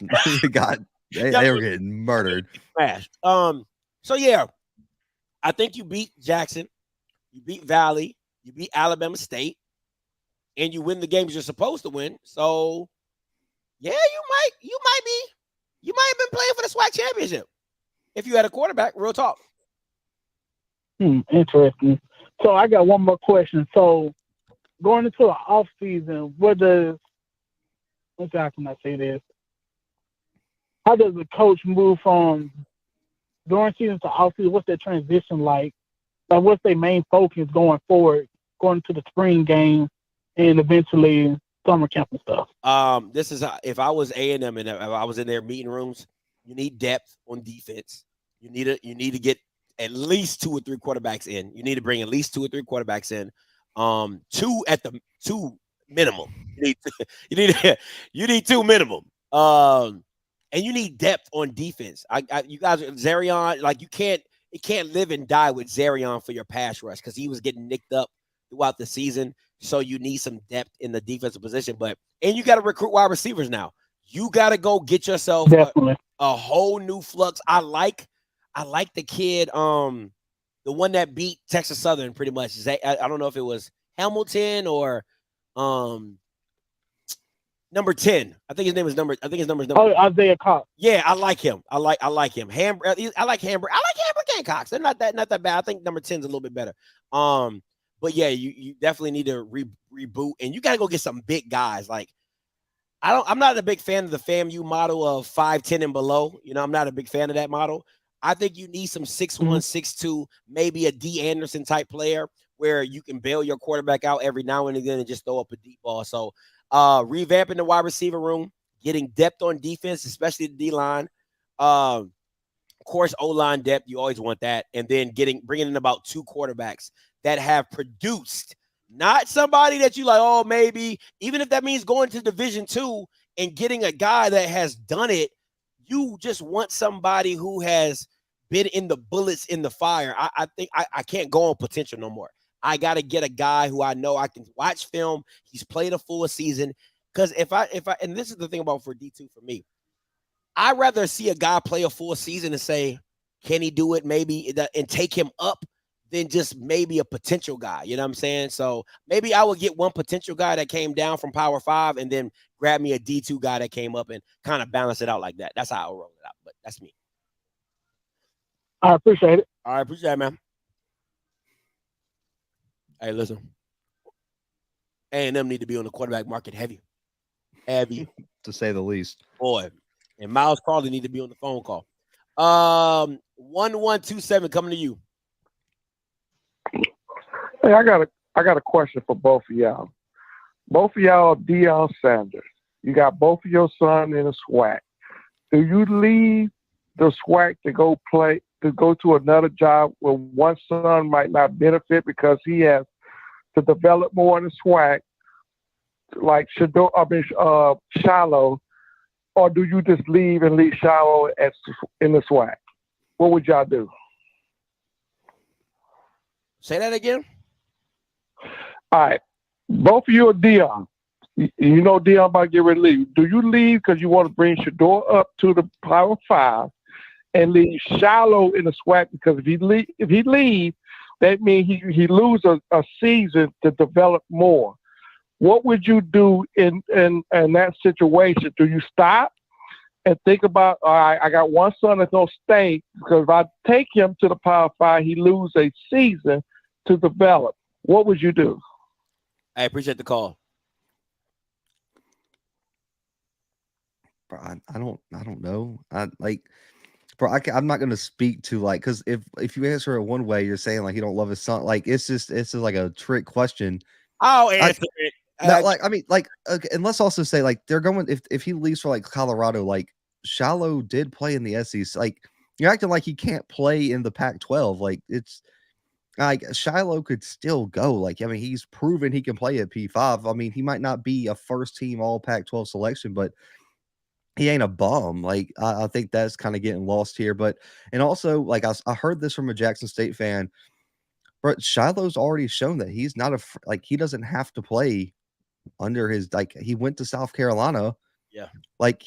They were getting murdered. Smashed. So yeah, I think you beat Jackson, you beat Valley, you beat Alabama State, and you win the games you're supposed to win. So yeah, you might have been playing for the SWAC championship if you had a quarterback. Real talk. Interesting. So I got one more question. So going into the off season, how can I say this? How does the coach move from during season to off season? What's their transition like? Like, what's their main focus going forward, going to the spring game and eventually summer camp and stuff? This is if I was A&M and if I was in their meeting rooms, you need depth on defense. You need to get at least 2 or 3 quarterbacks in. You need to bring at least 2 or 3 quarterbacks in. 2 minimum. You need 2 minimum. And you need depth on defense. You guys, Zarion, like you can't live and die with Zarion for your pass rush because he was getting nicked up throughout the season. So you need some depth in the defensive position. And you got to recruit wide receivers now. You got to go get yourself a whole new flux. I like the kid, the one that beat Texas Southern pretty much. I don't know if it was Hamilton or number 10. I think his name is number. Oh, Isaiah Cox. Yeah, I like him. I like him. I like Hamburg Gamecocks. They're not that bad. I think number 10 is a little bit better. But yeah, you definitely need to reboot, and you got to go get some big guys. Like I'm not a big fan of the FAMU model of 5'10" and below. You know, I'm not a big fan of that model. I think you need some 6'1", 6'2", maybe a D. Anderson type player where you can bail your quarterback out every now and again and just throw up a deep ball. So revamping the wide receiver room, getting depth on defense, especially the D-line. Of course, O-line depth, you always want that. And then bringing in about 2 quarterbacks that have produced, not somebody that you like, oh, maybe, even if that means going to Division II and getting a guy that has done it. You just want somebody who has been in the bullets in the fire. I think I can't go on potential no more. I got to get a guy who I know I can watch film. He's played a full season. Because if I and this is the thing about for D2 for me, I'd rather see a guy play a full season and say, can he do it maybe, and take him up than just maybe a potential guy. You know what I'm saying? So maybe I would get one potential guy that came down from Power 5 and then grab me a D2 guy that came up and kind of balance it out like that. That's how I'll roll it out. But that's me. I appreciate it. All right, appreciate it, man. Hey, listen. A&M need to be on the quarterback market heavy. To say the least. Boy. And Miles Crawley need to be on the phone call. 1127 coming to you. Hey, I got a question for both of y'all. Both of y'all are Deion Sanders. You got both of your sons in a SWAC. Do you leave the SWAC to go to another job where one son might not benefit because he has to develop more in the SWAC, like Shiloh, or do you just leave and leave Shiloh in the SWAC? What would y'all do? Say that again. All right. Both of you are Deion. You know Deion about to get ready to leave. Do you leave because you want to bring Shador up to the Power 5 and leave Shiloh in the SWAC? Because if he leave, that means he loses a season to develop more. What would you do in that situation? Do you stop and think about, all right, I got one son that's going to stay because if I take him to the Power 5, he loses a season to develop. What would you do? I appreciate the call. Bro, I don't know. I'm not going to speak to because if you answer it one way, you're saying like you don't love his son. Like it's just like a trick question. I'll answer it. And let's also say like they're going if he leaves for like Colorado, like Shiloh did play in the SEC. Like you're acting like he can't play in the Pac-12. Like it's like Shiloh could still go. Like I mean, he's proven he can play at P5. I mean, he might not be a first team All Pac-12 selection, but he ain't a bum. Like I think that's kind of getting lost here. But and also like I heard this from a Jackson State fan, but Shiloh's already shown that he's not he doesn't have to play under his he went to South Carolina Yeah. Like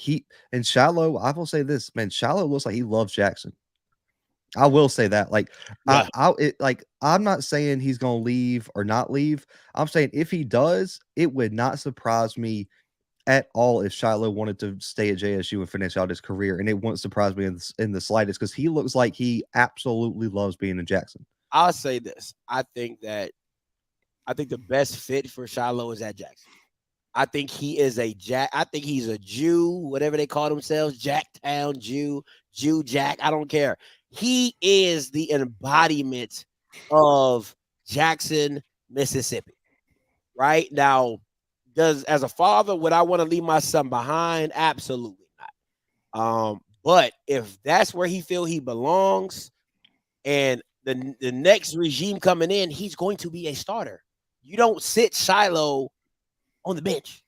Shallow, I will say this, man, Shallow looks like he loves Jackson. I will say that. Like, Yeah. I'm not saying he's gonna leave or not leave. I'm saying if he does, it would not surprise me at all if Shiloh wanted to stay at JSU and finish out his career, and it wouldn't surprise me in the slightest because he looks like he absolutely loves being in Jackson. I'll say this. I think the best fit for Shiloh is at Jackson. I think he is I think he's a Jew, whatever they call themselves, Jacktown Jew, Jack. I don't care. He is the embodiment of Jackson, Mississippi. Right now, as a father, would I want to leave my son behind? Absolutely not. But if that's where he feel he belongs, and the next regime coming in, he's going to be a starter. You don't sit Shiloh on the bench,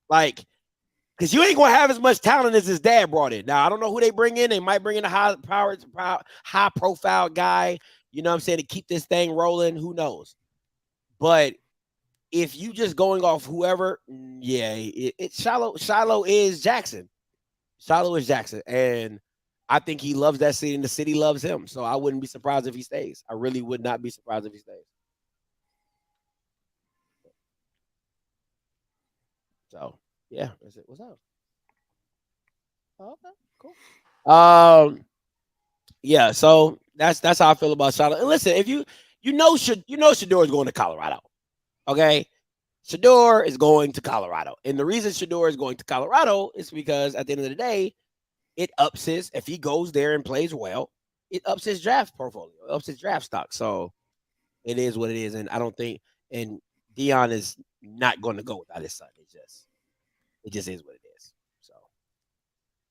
like, because you ain't gonna have as much talent as his dad brought in. Now I don't know who they bring in. They might bring in a high profile guy. You know what I'm saying, to keep this thing rolling. Who knows? But if you just going off whoever, yeah, it's Shiloh is Jackson. Shiloh is Jackson, and I think he loves that city, and the city loves him. So I wouldn't be surprised if he stays. I really would not be surprised if he stays. So yeah, that's it. What's up? Oh, okay, cool. Yeah. So that's how I feel about Shiloh. And listen, if you know Shador is going to Colorado, okay? Shador is going to Colorado, and the reason Shador is going to Colorado is because at the end of the day, it ups if he goes there and plays well, it ups his draft portfolio, ups his draft stock. So it is what it is, and I don't think and Dion is not going to go without his son. It just is what it is. So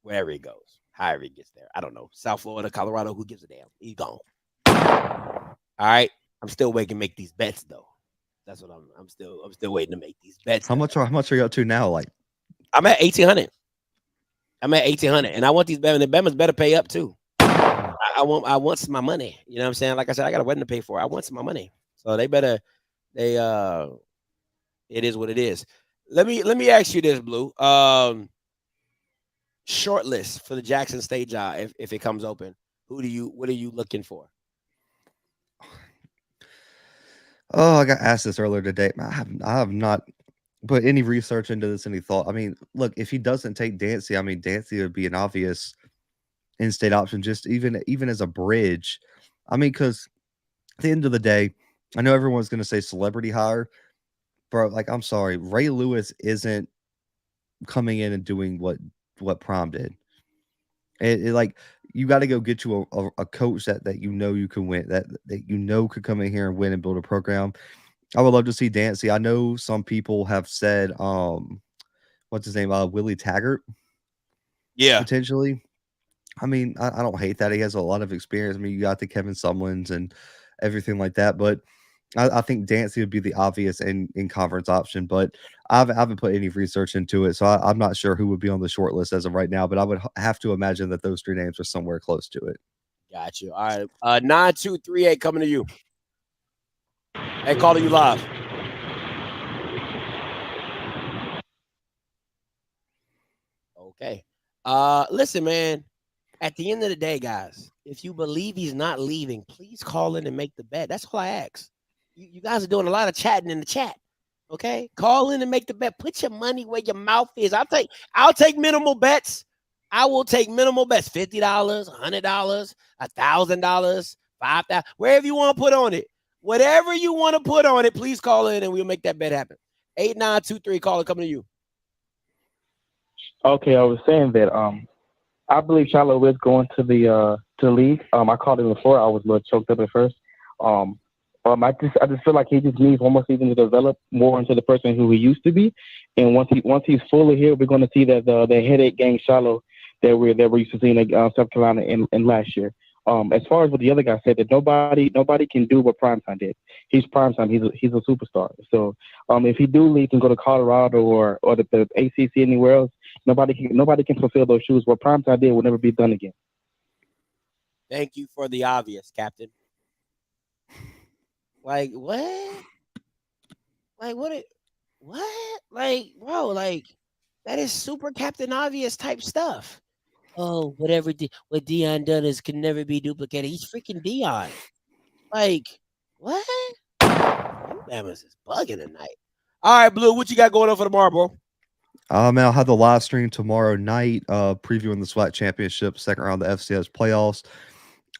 wherever he goes, however he gets there, I don't know. South Florida, Colorado, who gives a damn? He's gone. All right, I'm still waiting to make these bets though. That's what I'm still waiting to make these bets. How much are you up to now? Like, I'm at 1,800. And I want these Bama. The Bama's better pay up too. I want some my money. You know what I'm saying? Like I said, I got a wedding to pay for. I want some my money. So it is what it is. Let me ask you this, Blue. Short list for the Jackson State job if it comes open. What are you looking for? Oh, I got asked this earlier today. I have not put any research into this, any thought. I mean, look, if he doesn't take Dancy, I mean, Dancy would be an obvious in-state option, just even as a bridge. I mean, because at the end of the day, I know everyone's going to say celebrity hire, bro. Like, I'm sorry, Ray Lewis isn't coming in and doing what Prime did. Like, you got to go get you a coach that you know you can win, that you know could come in here and win and build a program. I would love to see Dancy. I know some people have said, what's his name? Willie Taggart. Yeah. Potentially. I mean, I don't hate that. He has a lot of experience. I mean, you got the Kevin Sumlins and everything like that, but I think Dancy would be the obvious in conference option, but I haven't put any research into it, so I'm not sure who would be on the short list as of right now, but I would have to imagine that those three names are somewhere close to it. Got you. All right. 9238 coming to you. Hey, calling you live. Okay. Listen, man. At the end of the day, guys, if you believe he's not leaving, please call in and make the bet. That's all I ask. You guys are doing a lot of chatting in the chat. Okay, call in and make the bet. Put your money where your mouth is. I'll take minimal bets. I will take minimal bets. $50, $100, $1,000, $5,000, wherever you want to put on it. Whatever you want to put on it, please call in and we'll make that bet happen. 8923, caller coming to you. Okay, I was saying that I believe Shiloh is going to the league. I called him before. I was a little choked up at first. I just feel like he just needs one more season to develop more into the person who he used to be. And once he's fully here, we're going to see that the headache gang Shiloh that we're used to seeing South Carolina in last year. As far as what the other guy said, that nobody can do what Primetime did. He's Primetime. He's a superstar. So if he do leave and go to Colorado or the ACC anywhere else, nobody can fulfill those shoes. What Primetime did will never be done again. Thank you for the obvious, Captain. Like what? Like what? What? Like, bro, like That is super Captain Obvious type stuff. Oh, whatever what Dion done is can never be duplicated. He's freaking Dion. Like, what? Bama's is bugging tonight. All right, Blue, what you got going on for tomorrow, bro? Man, I'll have the live stream tomorrow night, previewing the SWAC Championship, second round of the FCS playoffs.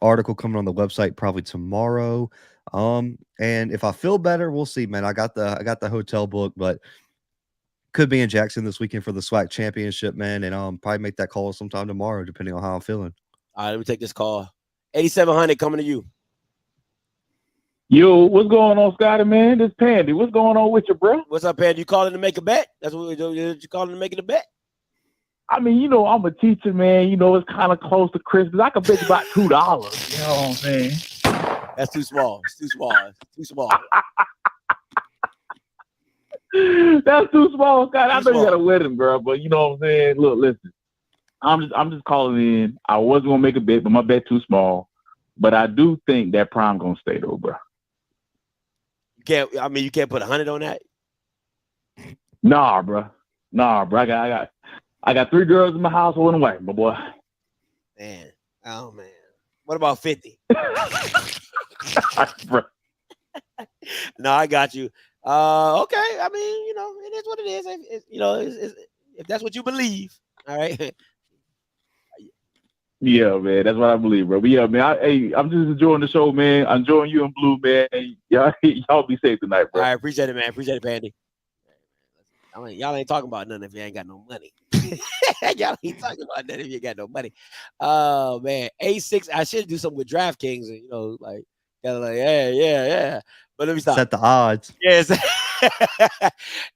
Article coming on the website probably tomorrow. And if I feel better, we'll see, man. I got the hotel book, but could be in Jackson this weekend for the SWAC Championship, man, and probably make that call sometime tomorrow, depending on how I'm feeling. All right, let me take this call. 8700 coming to you. Yo, what's going on, Scotty, man? This Pandy. What's going on with you, bro? What's up, Pandy? You calling to make a bet? That's what we do. You calling to make it a bet? I mean, you know, I'm a teacher, man. You know, it's kind of close to Christmas. I could bet you about $2. You know what I'm saying? That's too small. It's too small. It's too small. That's too small, Scott. I know you got a wedding, girl, but you know what I'm saying? Look, listen. I'm just calling in. I was gonna make a bet, but my bet too small. But I do think that Prime gonna stay though, bro. You can't put 100 on that. Nah, bro. I got 3 girls in my household and a wife, my boy. Man. Oh man. What about 50? Bro. No, I got you. Okay. I mean, you know, it is what it is. If that's what you believe, all right. Yeah, man, that's what I believe, bro. But yeah, man, I'm just enjoying the show, man. I'm enjoying you and Blue, man. Y'all be safe tonight, bro. All right, appreciate it, man. Appreciate it, Pandy. Y'all ain't talking about nothing if you ain't got no money. Y'all ain't talking about nothing if you ain't got no money. Oh man, A6. I should do something with DraftKings, and like yeah. But let me stop. Set the odds. Yes.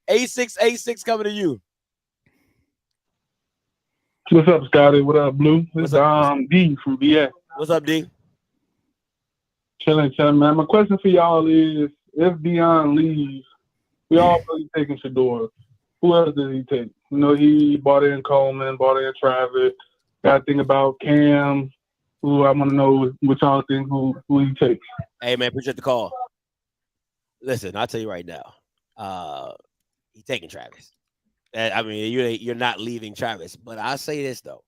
A6 coming to you. What's up, Scotty? What up, Blue? It's D from BS. What's up, D? Chilling, man. My question for y'all is, if Dion leaves, we all know he's taking Shador. Who else does he take? You know, he bought in Coleman, bought in Travis. Got to think about Cam. Who I want to know what y'all think who he takes. Hey, man, appreciate the call. Listen, I'll tell you right now. He's taking Travis. I mean, you're not leaving Travis. But I'll say this, though.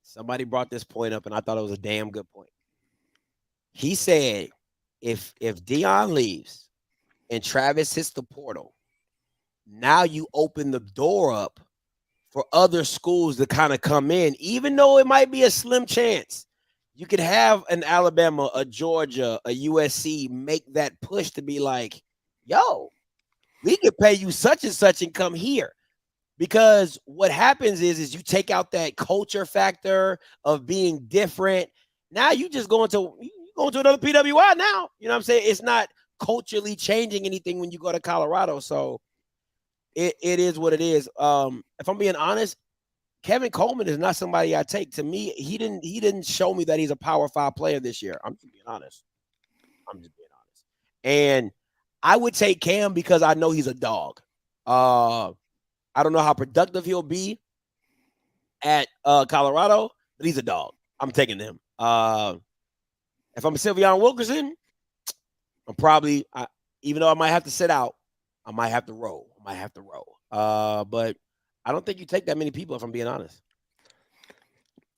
Somebody brought this point up, and I thought it was a damn good point. He said, if Dion leaves and Travis hits the portal, now you open the door up for other schools to kind of come in, even though it might be a slim chance. You could have an Alabama, a Georgia, a USC make that push to be like, yo, we could pay you such and such and come here. Because what happens is you take out that culture factor of being different. Now you just going to another PWI now. You know what I'm saying? It's not culturally changing anything when you go to Colorado. So it is what it is. If I'm being honest, Kevin Coleman is not somebody I take. To me, he didn't show me that he's a Power 5 player this year. I'm just being honest. And I would take Cam because I know he's a dog. I don't know how productive he'll be at Colorado, but he's a dog. I'm taking him. If I'm Sylveon Wilkerson, I'm probably, even though I might have to sit out, I might have to roll. But I don't think you take that many people, if I'm being honest.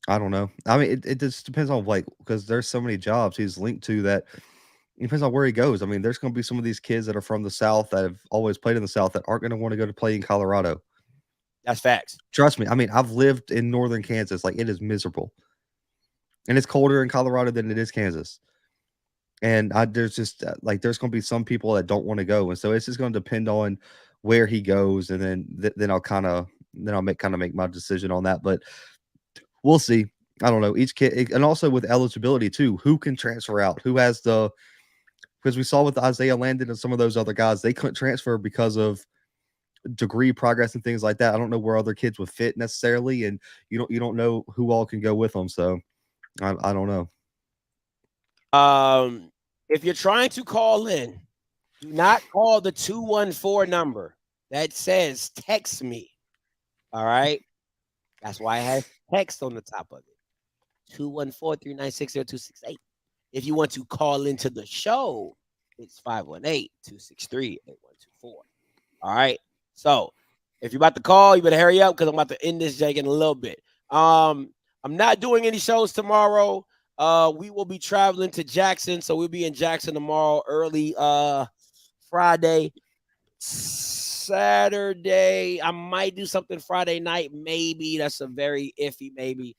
I don't know. I mean, it just depends on, because there's so many jobs he's linked to that it depends on where he goes. I mean, there's going to be some of these kids that are from the South that have always played in the South that aren't going to want to go to play in Colorado. That's facts. Trust me. I mean, I've lived in northern Kansas. It is miserable. And it's colder in Colorado than it is Kansas. And there's just there's going to be some people that don't want to go. And so it's just going to depend on where he goes. And then I'll make my decision on that. But we'll see. I don't know. Each kid, and also with eligibility too, who can transfer out? Who has because we saw with Isaiah Landon and some of those other guys, they couldn't transfer because of degree progress and things like that. I don't know where other kids would fit necessarily. And you don't know who all can go with them. So I don't know. If you're trying to call in, do not call the 214 number that says text me. All right. That's why I have text on the top of it. 214-396-0268. If you want to call into the show, it's 518-263-8124. All right. So if you're about to call, you better hurry up because I'm about to end this Jake in a little bit. I'm not doing any shows tomorrow. We will be traveling to Jackson, so we'll be in Jackson tomorrow, early Friday. Saturday, I might do something Friday night, maybe. That's a very iffy maybe.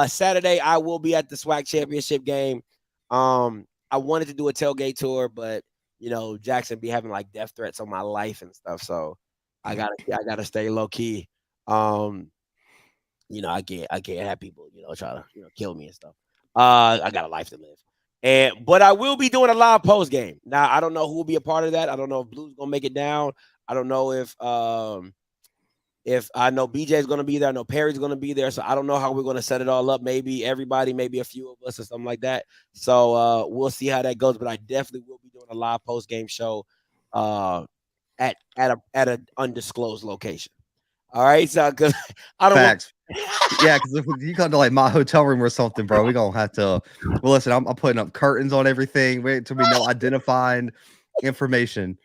Saturday, I will be at the SWAC Championship game. I wanted to do a tailgate tour, but you know, Jackson be having like death threats on my life and stuff, so I gotta stay low key. You know, I can't have people, you know, try to, you know, kill me and stuff. I got a life to live. But I will be doing a live post game. Now, I don't know who will be a part of that. I don't know if Blue's gonna make it down. I don't know if I know BJ's gonna be there. I know Perry's gonna be there. So I don't know how we're gonna set it all up. Maybe everybody, maybe a few of us or something like that. So we'll see how that goes. But I definitely will be doing a live post game show at an undisclosed location. All right, so because I don't. Facts. Yeah, because if you come to like my hotel room or something, bro, we're gonna have to. Well, listen, I'm putting up curtains on everything. Wait till we know identifying information.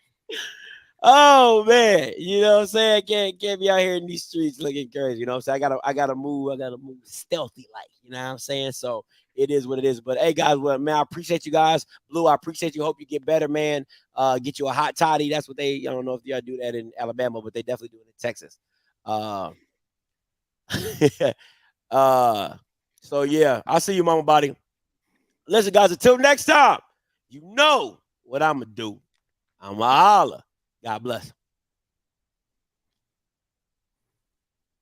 Oh man, you know what I'm saying? Can't be out here in these streets looking crazy. You know what I'm saying? I gotta move stealthy like, you know what I'm saying? So it is what it is. But hey guys, well, man, I appreciate you guys. Blue, I appreciate you. Hope you get better, man. Get you a hot toddy. That's what I don't know if y'all do that in Alabama, but they definitely do it in Texas. So yeah, I'll see you, mama body. Listen, guys, until next time, you know what I'm gonna do. I'm gonna holler. God bless.